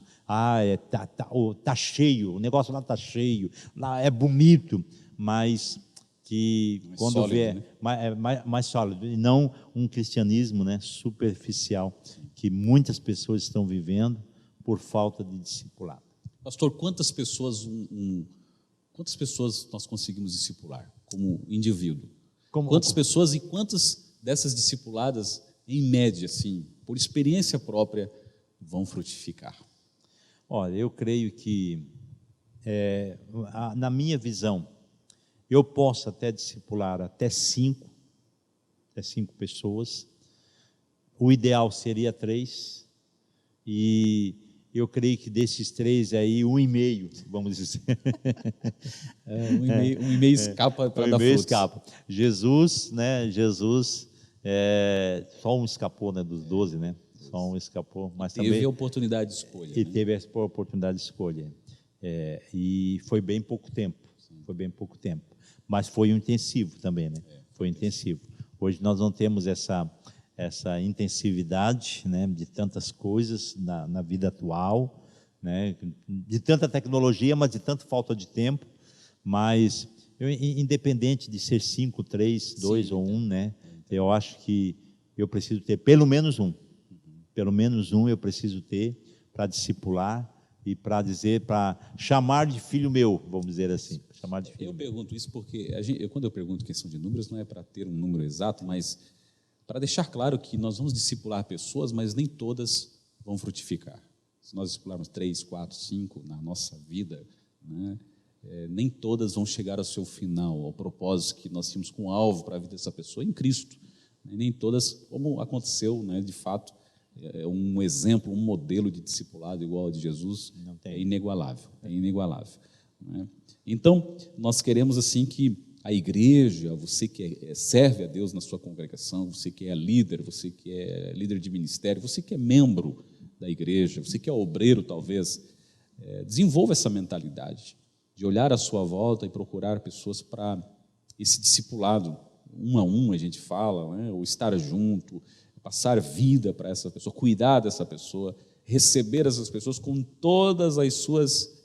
tá cheio, o negócio lá está cheio, lá é bonito, mas que Mais quando sólido, vê né? mais sólido, e não um cristianismo, né, superficial, que muitas pessoas estão vivendo por falta de discipulado. Pastor, quantas pessoas nós conseguimos discipular como indivíduo? Quantas pessoas e quantas dessas discipuladas, em média, assim, por experiência própria, vão frutificar? Olha, eu creio que, na minha visão, eu posso até discipular até cinco pessoas. O ideal seria 3, e eu creio que desses 3 aí, 1,5, vamos dizer. Um e meio escapa para dar 1,5 frutos. escapa. Jesus, né? Só um escapou, né? Dos 12, né? Só um escapou, mas Teve também a oportunidade de escolha. e Né? teve a oportunidade de escolha. E foi bem pouco tempo. Foi bem pouco tempo. Mas foi um intensivo também, né? Foi intensivo. Hoje nós não temos essa intensividade, né, de tantas coisas na vida atual, né, de tanta tecnologia, mas de tanta falta de tempo. Mas independente de ser 5, 3, 2 ou 1, né, eu acho que eu preciso ter pelo menos um. Pelo menos um eu preciso ter para discipular e para chamar de filho meu, vamos dizer assim. Chamar de filho Eu meu. pergunto isso porque, quando eu pergunto questão de números, não é para ter um número exato, mas para deixar claro que nós vamos discipular pessoas, mas nem todas vão frutificar. Se nós discipularmos 3, 4, 5 na nossa vida, né, nem todas vão chegar ao seu final, ao propósito que nós tínhamos com alvo para a vida dessa pessoa em Cristo. Nem todas, como aconteceu, né, de fato, um exemplo, um modelo de discipulado igual ao de Jesus, é inigualável, né? Então, nós queremos assim que a igreja, você que serve a Deus na sua congregação, você que é líder, você que é líder de ministério, você que é membro da igreja, você que é obreiro talvez, desenvolva essa mentalidade de olhar à sua volta e procurar pessoas para esse discipulado, um a um a gente fala, né? Ou estar junto, passar vida para essa pessoa, cuidar dessa pessoa, receber essas pessoas com todas as suas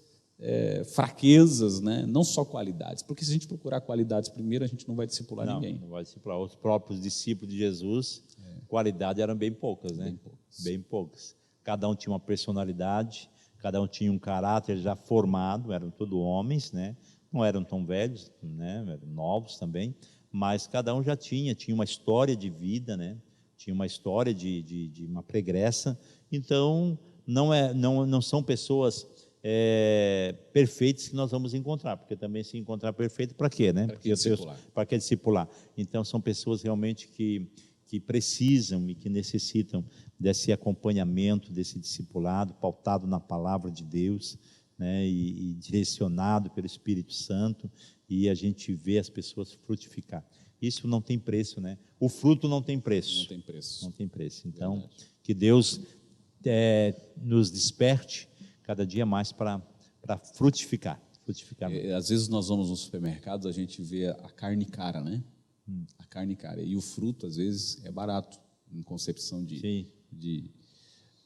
fraquezas, né? Não só qualidades, porque se a gente procurar qualidades primeiro, a gente não vai discipular ninguém. Não vai discipular. Os próprios discípulos de Jesus, qualidade eram bem poucas, né? Bem poucas. Cada um tinha uma personalidade, cada um tinha um caráter já formado, eram todos homens, né? Não eram tão velhos, né? Eram novos também, mas cada um já tinha uma história de vida, né? Tinha uma história de uma pregressa. Então, não são pessoas perfeitos que nós vamos encontrar, porque também se encontrar perfeito, para quê, né? Para que discipular? Então, são pessoas realmente que precisam e que necessitam desse acompanhamento, desse discipulado, pautado na palavra de Deus, né? E direcionado pelo Espírito Santo, e a gente vê as pessoas frutificar. Isso não tem preço, né? O fruto não tem preço. Não tem preço. Não tem preço. Então, que Deus nos desperte cada dia mais para frutificar. Às vezes nós vamos no supermercado, a gente vê a carne cara, né? A carne cara. E o fruto, às vezes, é barato, em concepção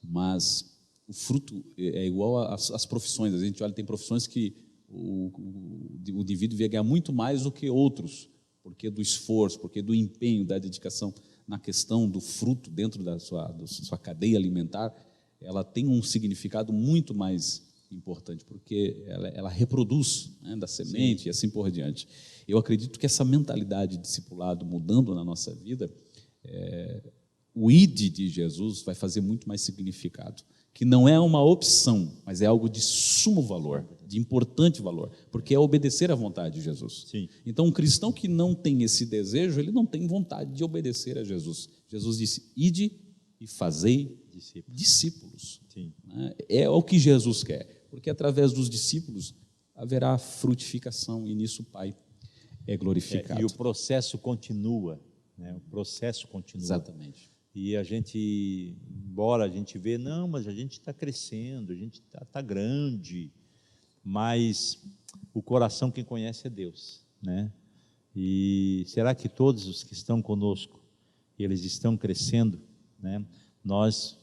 mas o fruto é igual às profissões. A gente olha, tem profissões que o indivíduo vai ganhar muito mais do que outros, porque do esforço, porque do empenho, da dedicação na questão do fruto dentro da sua cadeia alimentar. Ela tem um significado muito mais importante, porque ela reproduz, né, da semente. Sim. E assim por diante. Eu acredito que essa mentalidade de discipulado mudando na nossa vida, o ID de Jesus vai fazer muito mais significado, que não é uma opção, mas é algo de sumo valor, de importante valor, porque é obedecer à vontade de Jesus. Sim. Então, um cristão que não tem esse desejo, ele não tem vontade de obedecer a Jesus. Jesus disse: ide e fazei discípulos. Sim. É o que Jesus quer, porque através dos discípulos haverá frutificação, e nisso o Pai é glorificado. E o processo continua, né? O processo continua. Exatamente. E a gente, embora a gente vê, não, mas a gente está crescendo, a gente está grande, mas o coração quem conhece é Deus, né? E será que todos os que estão conosco, eles estão crescendo, né? Nós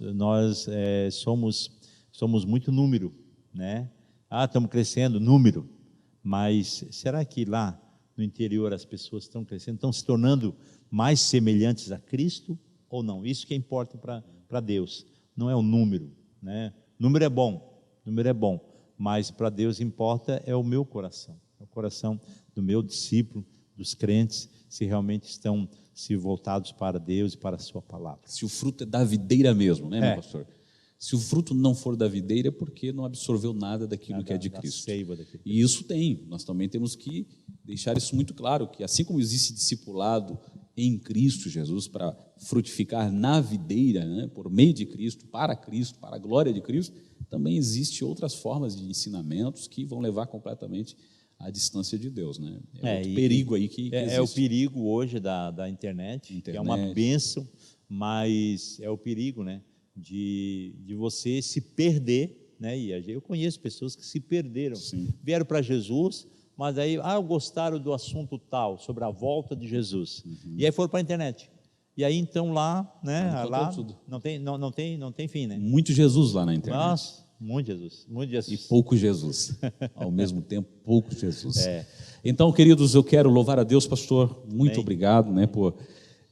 somos muito número, né? Estamos crescendo, número, mas será que lá no interior as pessoas estão crescendo, estão se tornando mais semelhantes a Cristo ou não? Isso que importa para Deus, não é o número, né? Número é bom, mas para Deus importa é o meu coração, é o coração do meu discípulo, dos crentes, se realmente estão se voltados para Deus e para a sua palavra. Se o fruto é da videira mesmo, né, meu pastor? Se o fruto não for da videira, é porque não absorveu nada daquilo que é de Cristo. Seiva daquilo. E isso nós também temos que deixar isso muito claro, que assim como existe discipulado em Cristo Jesus para frutificar na videira, né, por meio de Cristo, para a glória de Cristo, também existe outras formas de ensinamentos que vão levar completamente à distância de Deus, né? Outro perigo aí que existe. É o perigo hoje da internet, que é uma bênção, mas é o perigo, né, de você se perder, né? E eu conheço pessoas que se perderam, vieram para Jesus, mas aí gostaram do assunto tal, sobre a volta de Jesus, e aí foram para a internet. E aí então lá, né, lá não tem fim, né? Muito Jesus lá na internet. Nossa, muito Jesus. E pouco Jesus. Ao mesmo tempo, pouco Jesus. Então, queridos, eu quero louvar a Deus, pastor. Muito obrigado, né, por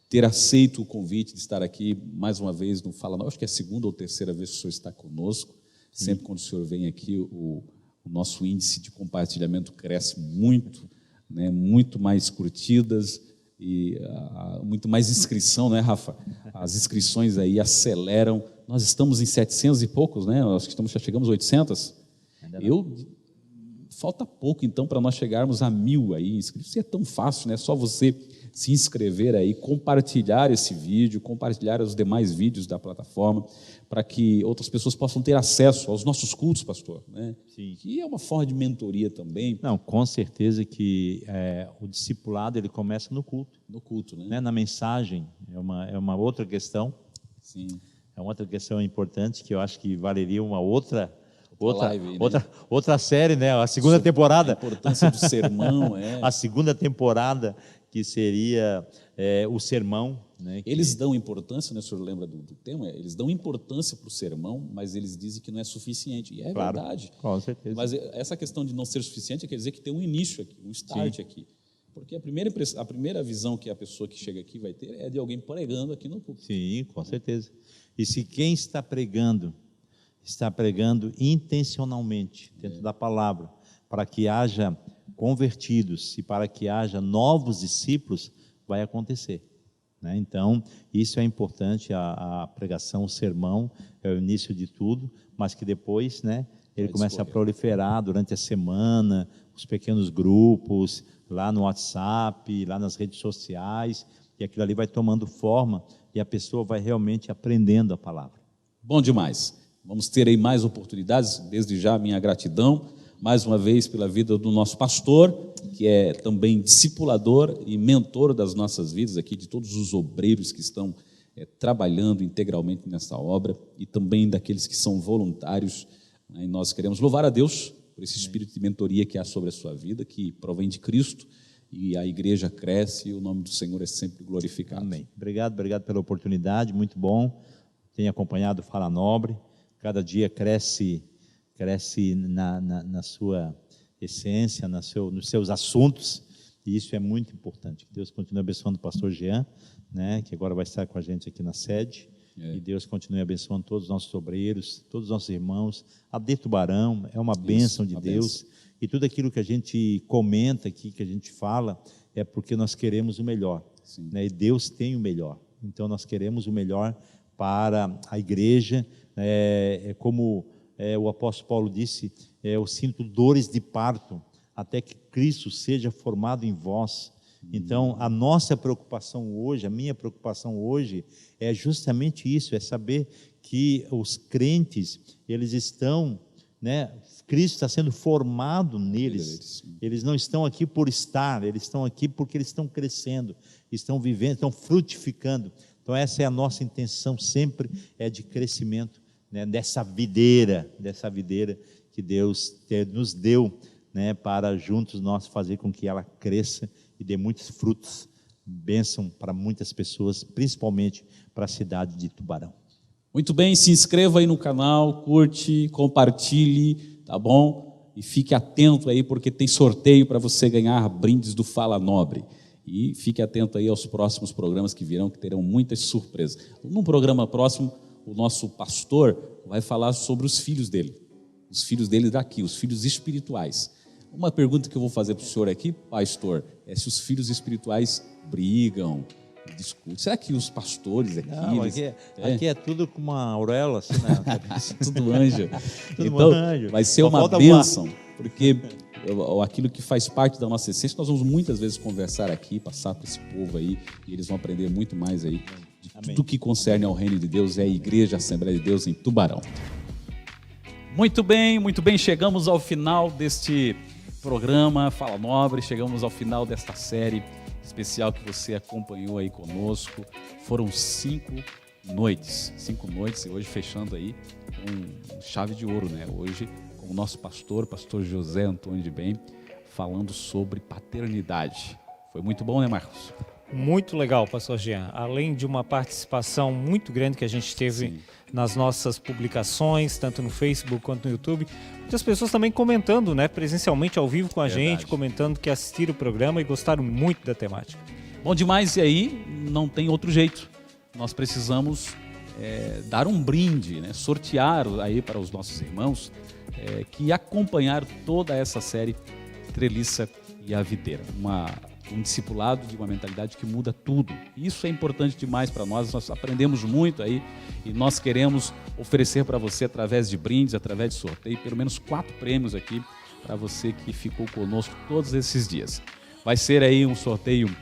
ter aceito o convite de estar aqui mais uma vez no Fala Nova. Acho que é a segunda ou terceira vez que o senhor está conosco. Sempre quando o senhor vem aqui, o nosso índice de compartilhamento cresce muito, né, muito mais curtidas e muito mais inscrição, né, Rafa? As inscrições aí aceleram. Nós estamos em 700 e poucos, né? Nós já chegamos a 800. Falta pouco, então, para nós chegarmos a 1000 aí inscritos. Isso é tão fácil, né? Só você se inscrever aí, compartilhar esse vídeo, compartilhar os demais vídeos da plataforma, para que outras pessoas possam ter acesso aos nossos cultos, pastor, né? Sim. Que é uma forma de mentoria também. Não, com certeza que o discipulado ele começa no culto. No culto, né? Na mensagem, é uma outra questão. Sim. É uma outra questão importante que eu acho que valeria uma outra live, né? outra série, né? A segunda temporada. A importância do sermão, A segunda temporada, que seria o sermão, né? Eles dão importância, né? O senhor lembra do tema? Eles dão importância para o sermão, mas eles dizem que não é suficiente. E é claro, verdade. Com certeza. Mas essa questão de não ser suficiente quer dizer que tem um início aqui, um start aqui. Porque a primeira visão que a pessoa que chega aqui vai ter é de alguém pregando aqui no púlpito. Sim, com certeza. E se quem está pregando intencionalmente dentro da palavra, para que haja convertidos e para que haja novos discípulos, vai acontecer, né? Então, isso é importante, a pregação, o sermão é o início de tudo, mas que depois, né, ele começa a proliferar durante a semana, os pequenos grupos, lá no WhatsApp, lá nas redes sociais, e aquilo ali vai tomando forma e a pessoa vai realmente aprendendo a palavra. Bom demais. Vamos ter aí mais oportunidades, desde já minha gratidão, mais uma vez pela vida do nosso pastor, que é também discipulador e mentor das nossas vidas aqui, de todos os obreiros que estão trabalhando integralmente nessa obra e também daqueles que são voluntários, né? E nós queremos louvar a Deus por esse espírito de mentoria que há sobre a sua vida, que provém de Cristo, e a igreja cresce e o nome do Senhor é sempre glorificado. Amém. Obrigado pela oportunidade, muito bom. Tenho acompanhado o Fala Nobre, cada dia cresce na sua essência, nos seus assuntos, e isso é muito importante. Que Deus continue abençoando o pastor Jean, né, que agora vai estar com a gente aqui na sede, e Deus continue abençoando todos os nossos obreiros, todos os nossos irmãos. A de Tubarão é uma bênção de Deus, e tudo aquilo que a gente comenta aqui, que a gente fala, é porque nós queremos o melhor, né, e Deus tem o melhor, então nós queremos o melhor para a igreja, como o apóstolo Paulo disse, eu sinto dores de parto, até que Cristo seja formado em vós. Então, a nossa preocupação hoje, a minha preocupação hoje, é justamente isso, é saber que os crentes, eles estão, né, Cristo está sendo formado neles, eles não estão aqui por estar, eles estão aqui porque eles estão crescendo, estão vivendo, estão frutificando. Então, essa é a nossa intenção sempre, é de crescimento, né, dessa videira que Deus nos deu, né, para juntos nós fazer com que ela cresça e dê muitos frutos, bênção para muitas pessoas, principalmente para a cidade de Tubarão. Muito bem, se inscreva aí no canal, curte, compartilhe, tá bom? E fique atento aí, porque tem sorteio para você ganhar brindes do Fala Nobre. E fique atento aí aos próximos programas que virão, que terão muitas surpresas. No programa próximo, o nosso pastor vai falar sobre os filhos dele daqui, os filhos espirituais. Uma pergunta que eu vou fazer para o senhor aqui, pastor, é se os filhos espirituais brigam, discutem. Será que os pastores aqui... Não, aqui é tudo com uma auréola assim na cabeça. Tudo anjo. Tudo Então, anjo. vai ser Só uma falta bênção, porque aquilo que faz parte da nossa essência, nós vamos muitas vezes conversar aqui, passar para esse povo aí, e eles vão aprender muito mais aí de tudo que concerne ao reino de Deus, é a Igreja Assembleia de Deus em Tubarão. Muito bem, chegamos ao final deste programa Fala Nobre, chegamos ao final desta série especial que você acompanhou aí conosco. Foram 5 noites, e hoje fechando aí com chave de ouro, né? Hoje com o nosso pastor José Antônio de Bem, falando sobre paternidade. Foi muito bom, né, Marcos? Muito legal, pastor Jean. Além de uma participação muito grande que a gente teve nas nossas publicações, tanto no Facebook quanto no YouTube, muitas pessoas também comentando, né, presencialmente ao vivo com a gente, comentando que assistiram o programa e gostaram muito da temática. Bom demais, e aí não tem outro jeito. Nós precisamos dar um brinde, né, sortear aí para os nossos irmãos que acompanharam toda essa série Treliça e a Videira. Um discipulado de uma mentalidade que muda tudo. Isso é importante demais para nós aprendemos muito aí e nós queremos oferecer para você através de brindes, através de sorteio, pelo menos 4 prêmios aqui para você que ficou conosco todos esses dias. Vai ser aí um sorteio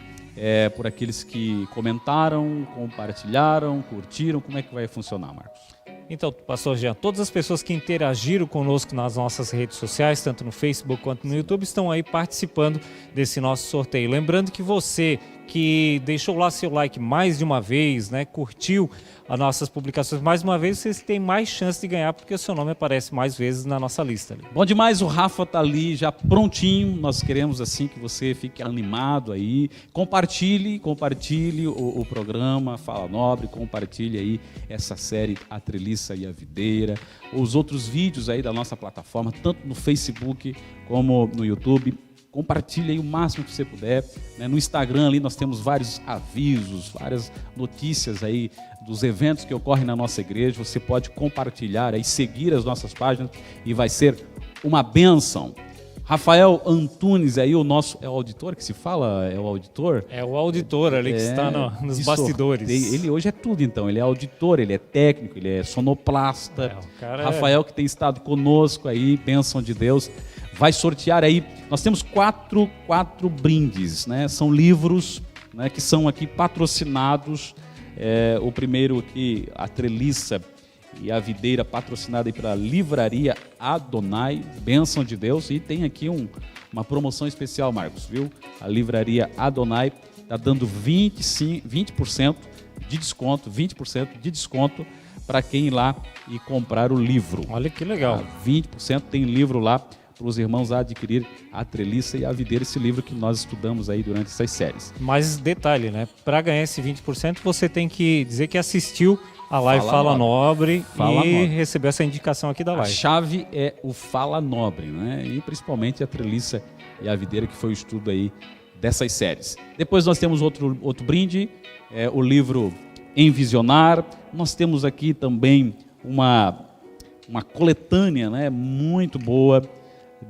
por aqueles que comentaram, compartilharam, curtiram. Como é que vai funcionar, Marcos? Então, pastor Jean, todas as pessoas que interagiram conosco nas nossas redes sociais, tanto no Facebook quanto no YouTube, estão aí participando desse nosso sorteio. Lembrando que você que deixou lá seu like mais de uma vez, né, curtiu as nossas publicações mais uma vez, vocês têm mais chance de ganhar, porque o seu nome aparece mais vezes na nossa lista. Bom demais, o Rafa está ali já prontinho, nós queremos assim que você fique animado aí, compartilhe o programa Fala Nobre, compartilhe aí essa série A Treliça e a Videira, os outros vídeos aí da nossa plataforma, tanto no Facebook como no YouTube. Compartilhe aí o máximo que você puder, né? No Instagram ali nós temos vários avisos, várias notícias aí dos eventos que ocorrem na nossa igreja. Você pode compartilhar aí, seguir as nossas páginas e vai ser uma bênção. Rafael Antunes aí, o nosso, é o auditor que se fala? É o auditor? É o auditor ali que está nos bastidores. Ele hoje é tudo então, ele é auditor, ele é técnico, ele é sonoplasta. Rafael que tem estado conosco aí, bênção de Deus. Vai sortear aí, nós temos quatro brindes, né? São livros, né, que são aqui patrocinados. O primeiro aqui, A Treliça e a Videira, patrocinada aí pela Livraria Adonai, bênção de Deus. E tem aqui uma promoção especial, Marcos, viu? A Livraria Adonai está dando 20% de desconto, 20% de desconto para quem ir lá e comprar o livro. Olha que legal. 20% tem livro lá para os irmãos a adquirir A Treliça e a Videira, esse livro que nós estudamos aí durante essas séries. Mas detalhe, né? Para ganhar esse 20%, você tem que dizer que assistiu a live Fala Nobre e recebeu essa indicação aqui da live. A chave é o Fala Nobre, né? E principalmente A Treliça e a Videira, que foi o estudo aí dessas séries. Depois nós temos outro brinde, o livro Envisionar. Nós temos aqui também uma coletânea, né, muito boa,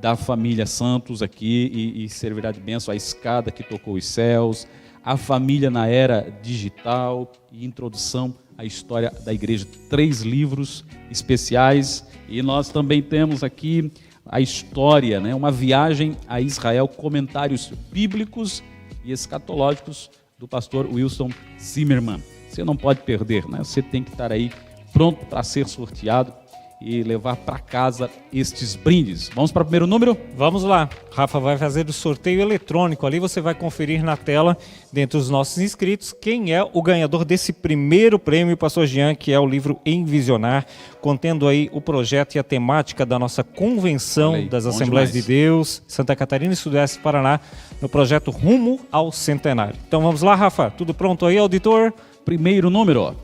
da família Santos aqui e servirá de bênção a escada que tocou os céus, a família na era digital e introdução à história da igreja. 3 livros especiais e nós também temos aqui a história, né, uma viagem a Israel, comentários bíblicos e escatológicos do pastor Wilson Zimmermann. Você não pode perder, né? Você tem que estar aí pronto para ser sorteado e levar para casa estes brindes. Vamos para o primeiro número? Vamos lá. Rafa vai fazer o sorteio eletrônico. Ali você vai conferir na tela, dentre os nossos inscritos, quem é o ganhador desse primeiro prêmio, pastor Jean, que é o livro Envisionar, contendo aí o projeto e a temática da nossa convenção das Assembleias de Deus, Santa Catarina e Sudeste Paraná, no projeto Rumo ao Centenário. Então vamos lá, Rafa. Tudo pronto aí, auditor? Primeiro número.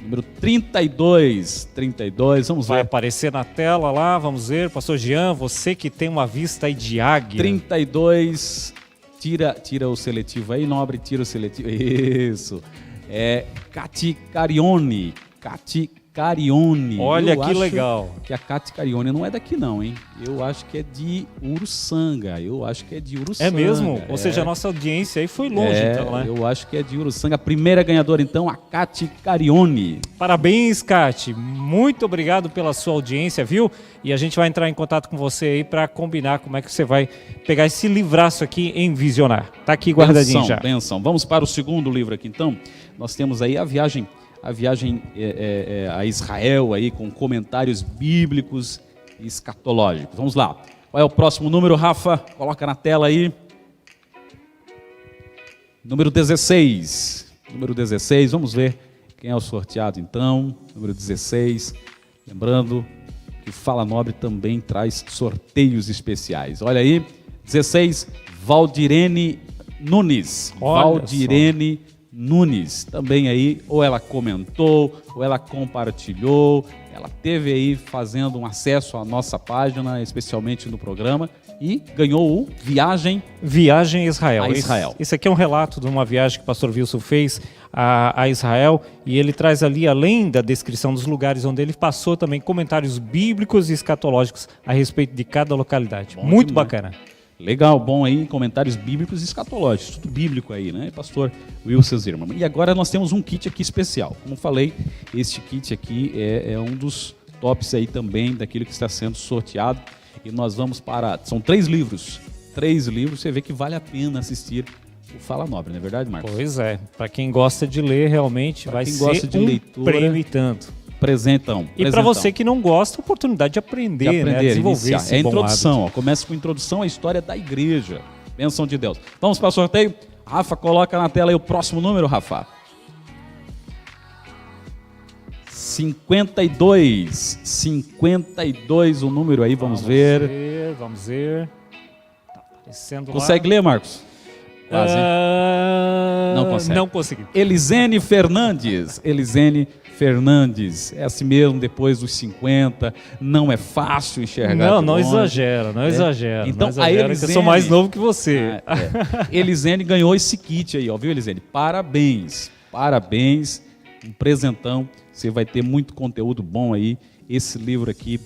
Número 32, vamos Vai ver. aparecer na tela lá, vamos ver. Pastor Jean, você que tem uma vista aí de águia. 32, tira o seletivo aí, Nobre, tira o seletivo. Isso. É Cati Carione. Olha Eu que acho legal. que a Cati Carione não é daqui não, hein? Eu acho que é de Uruçanga. É mesmo? É. Ou seja, a nossa audiência aí foi longe, então, né? Eu acho que é de Uruçanga. A primeira ganhadora, então, a Cati Carione. Parabéns, Cati. Muito obrigado pela sua audiência, viu? E a gente vai entrar em contato com você aí para combinar como é que você vai pegar esse livraço aqui em Visionar. Tá aqui guardadinho já. Benção. Vamos para o segundo livro aqui, então. Nós temos aí a viagem a Israel aí com comentários bíblicos e escatológicos. Vamos lá. Qual é o próximo número, Rafa? Coloca na tela aí. Número 16. Vamos ver quem é o sorteado então. Número 16. Lembrando que o Fala Nobre também traz sorteios especiais. Olha aí. 16, Valdirene Nunes. Nunes, também aí, ou ela comentou, ou ela compartilhou, ela teve aí fazendo um acesso à nossa página, especialmente no programa, e ganhou o Viagem a Israel. Esse aqui é um relato de uma viagem que o pastor Wilson fez a Israel, e ele traz ali, além da descrição dos lugares onde ele passou, também comentários bíblicos e escatológicos a respeito de cada localidade. Muito bacana. Legal, bom aí, comentários bíblicos e escatológicos, tudo bíblico aí, né, pastor Wilson Zimmermann. E agora nós temos um kit aqui especial. Como falei, este kit aqui é um dos tops aí também daquilo que está sendo sorteado. E nós vamos são 3 livros, você vê que vale a pena assistir o Fala Nobre, não é verdade, Marcos? Pois é, para quem gosta de ler, realmente vai ser prêmio e tanto. Presentão. E para você que não gosta, oportunidade de aprender, né? Desenvolver esse bom introdução, ó, começa com introdução à história da igreja. Bênção de Deus. Vamos para o sorteio? Rafa, coloca na tela aí o próximo número, Rafa. 52 o número aí, vamos ver. Vamos ver. Tá aparecendo Consegue ler, Marcos? Quase. Não consegue. Não consegui. Elisene Fernandes, é assim mesmo, depois dos 50, não é fácil enxergar. Não exagera. Então, a Elisene, eu sou mais novo que você. Elisene ganhou esse kit aí, ó, viu, Elisene? Parabéns, um presentão, você vai ter muito conteúdo bom aí. Esse livro aqui,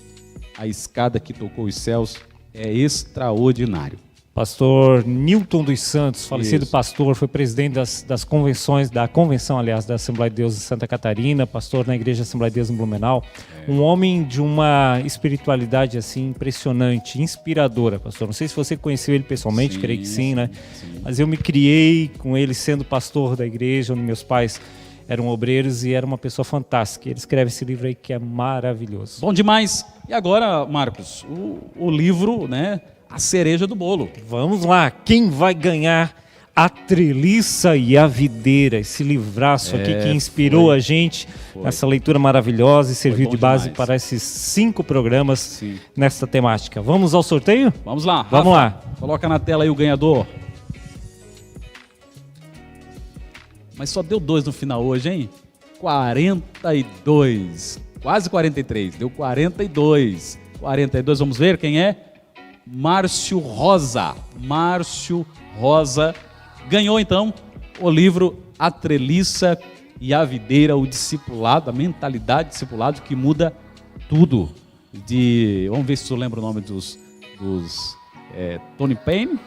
A Escada que Tocou os Céus, é extraordinário. Pastor Newton dos Santos, falecido Isso. pastor, foi presidente das convenções, da convenção, aliás, da Assembleia de Deus de Santa Catarina, pastor na Igreja Assembleia de Deus em Blumenau. Um homem de uma espiritualidade assim impressionante, inspiradora, pastor. Não sei se você conheceu ele pessoalmente, creio que sim, né? Sim. Mas eu me criei com ele sendo pastor da igreja, onde meus pais eram obreiros, e era uma pessoa fantástica. Ele escreve esse livro aí que é maravilhoso. Bom demais. E agora, Marcos, o livro, né? A cereja do bolo. Vamos lá, quem vai ganhar A Treliça e a Videira? Esse livraço aqui que inspirou a gente nessa leitura maravilhosa e serviu de base para esses 5 programas nessa temática. Vamos ao sorteio? Vamos lá. Vamos lá. Coloca na tela aí o ganhador. Mas só deu 2 no final hoje, hein? 42. Quase 43. Deu 42. 42, vamos ver quem é? Márcio Rosa ganhou então o livro A Treliça e a Videira, o discipulado, a mentalidade discipulado que muda tudo. Vamos ver se tu lembra o nome dos Tony Payne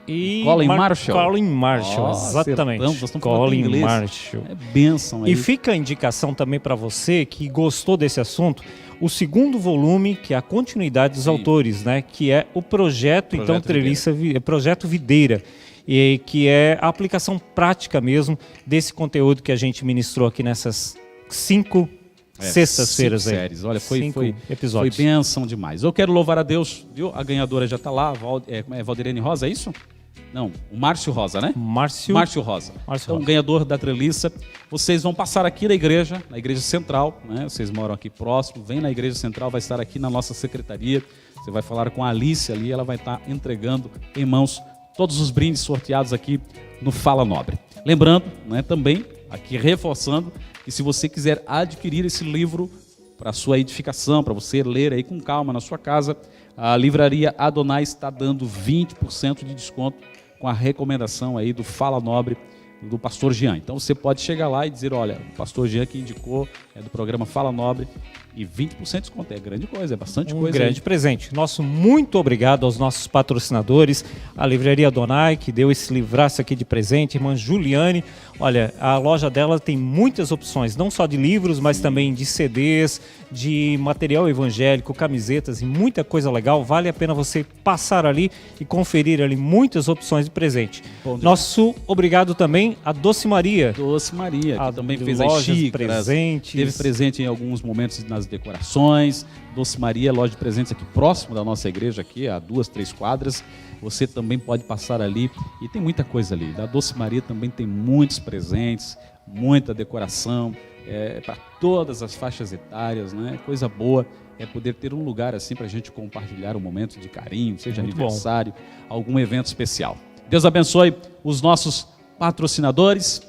e Colin Marshall. Colin Marshall, exatamente. Colin Marshall. É bênção aí. E fica a indicação também para você que gostou desse assunto, o segundo volume, que é a continuidade dos autores, né? Que é o projeto então Treliça, Projeto Videira, e que é a aplicação prática mesmo desse conteúdo que a gente ministrou aqui nessas 5 sextas-feiras aí. Séries. Olha, foi episódios. Foi bênção demais. Eu quero louvar a Deus, viu? A ganhadora já está lá, Valdirene Rosa, é isso? Não, o Márcio Rosa, né? Márcio Rosa. Então, ganhador da Treliça. Vocês vão passar aqui na igreja central, né? Vocês moram aqui próximo, vem na igreja central, vai estar aqui na nossa secretaria. Você vai falar com a Alice ali, ela vai estar entregando em mãos todos os brindes sorteados aqui no Fala Nobre. Lembrando, né, também, aqui reforçando que se você quiser adquirir esse livro para sua edificação, para você ler aí com calma na sua casa, a livraria Adonai está dando 20% de desconto com a recomendação aí do Fala Nobre do pastor Jean. Então você pode chegar lá e dizer, olha, o pastor Jean que indicou, é do programa Fala Nobre, e 20% de desconto, é grande coisa, é bastante coisa. Um grande presente. Nosso muito obrigado aos nossos patrocinadores, a Livraria Adonai, que deu esse livraço aqui de presente, irmã Juliane. Olha, a loja dela tem muitas opções, não só de livros, mas também de CDs, de material evangélico, camisetas e muita coisa legal. Vale a pena você passar ali e conferir ali muitas opções de presente. Nosso obrigado também a Doce Maria. Doce Maria, que também fez as xícaras, presentes. Teve presente em alguns momentos nas decorações. Doce Maria, loja de presentes aqui próximo da nossa igreja, aqui a 2-3 quadras. Você também pode passar ali e tem muita coisa ali. Da Doce Maria também tem muitos presentes, muita decoração, para todas as faixas etárias, né? Coisa boa é poder ter um lugar assim para a gente compartilhar um momento de carinho, seja muito aniversário, algum evento especial. Deus abençoe os nossos patrocinadores.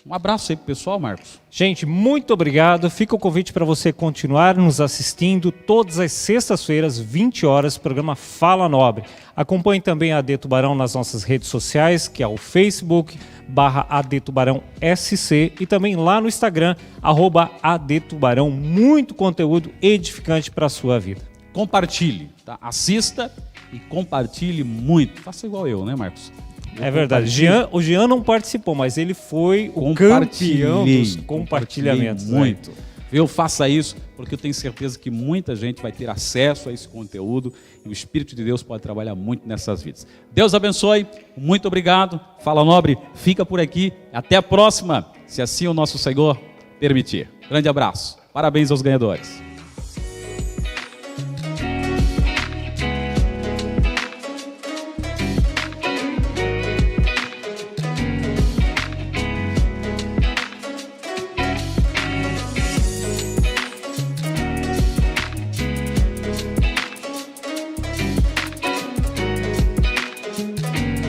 Um abraço aí pro pessoal, Marcos. Gente, muito obrigado. Fica o convite para você continuar nos assistindo todas as sextas-feiras, 20 horas, programa Fala Nobre. Acompanhe também a AD Tubarão nas nossas redes sociais, que é o Facebook, /ADTubarãoSC, e também lá no Instagram, @ADTubarão. Muito conteúdo edificante para a sua vida. Compartilhe, tá? Assista e compartilhe muito. Faça igual eu, né, Marcos? É verdade. O Jean não participou, mas ele foi o campeão dos compartilhamentos. Muito. Eu faça isso, porque eu tenho certeza que muita gente vai ter acesso a esse conteúdo e o Espírito de Deus pode trabalhar muito nessas vidas. Deus abençoe, muito obrigado. Fala Nobre, fica por aqui. Até a próxima, se assim o nosso Senhor permitir. Grande abraço. Parabéns aos ganhadores.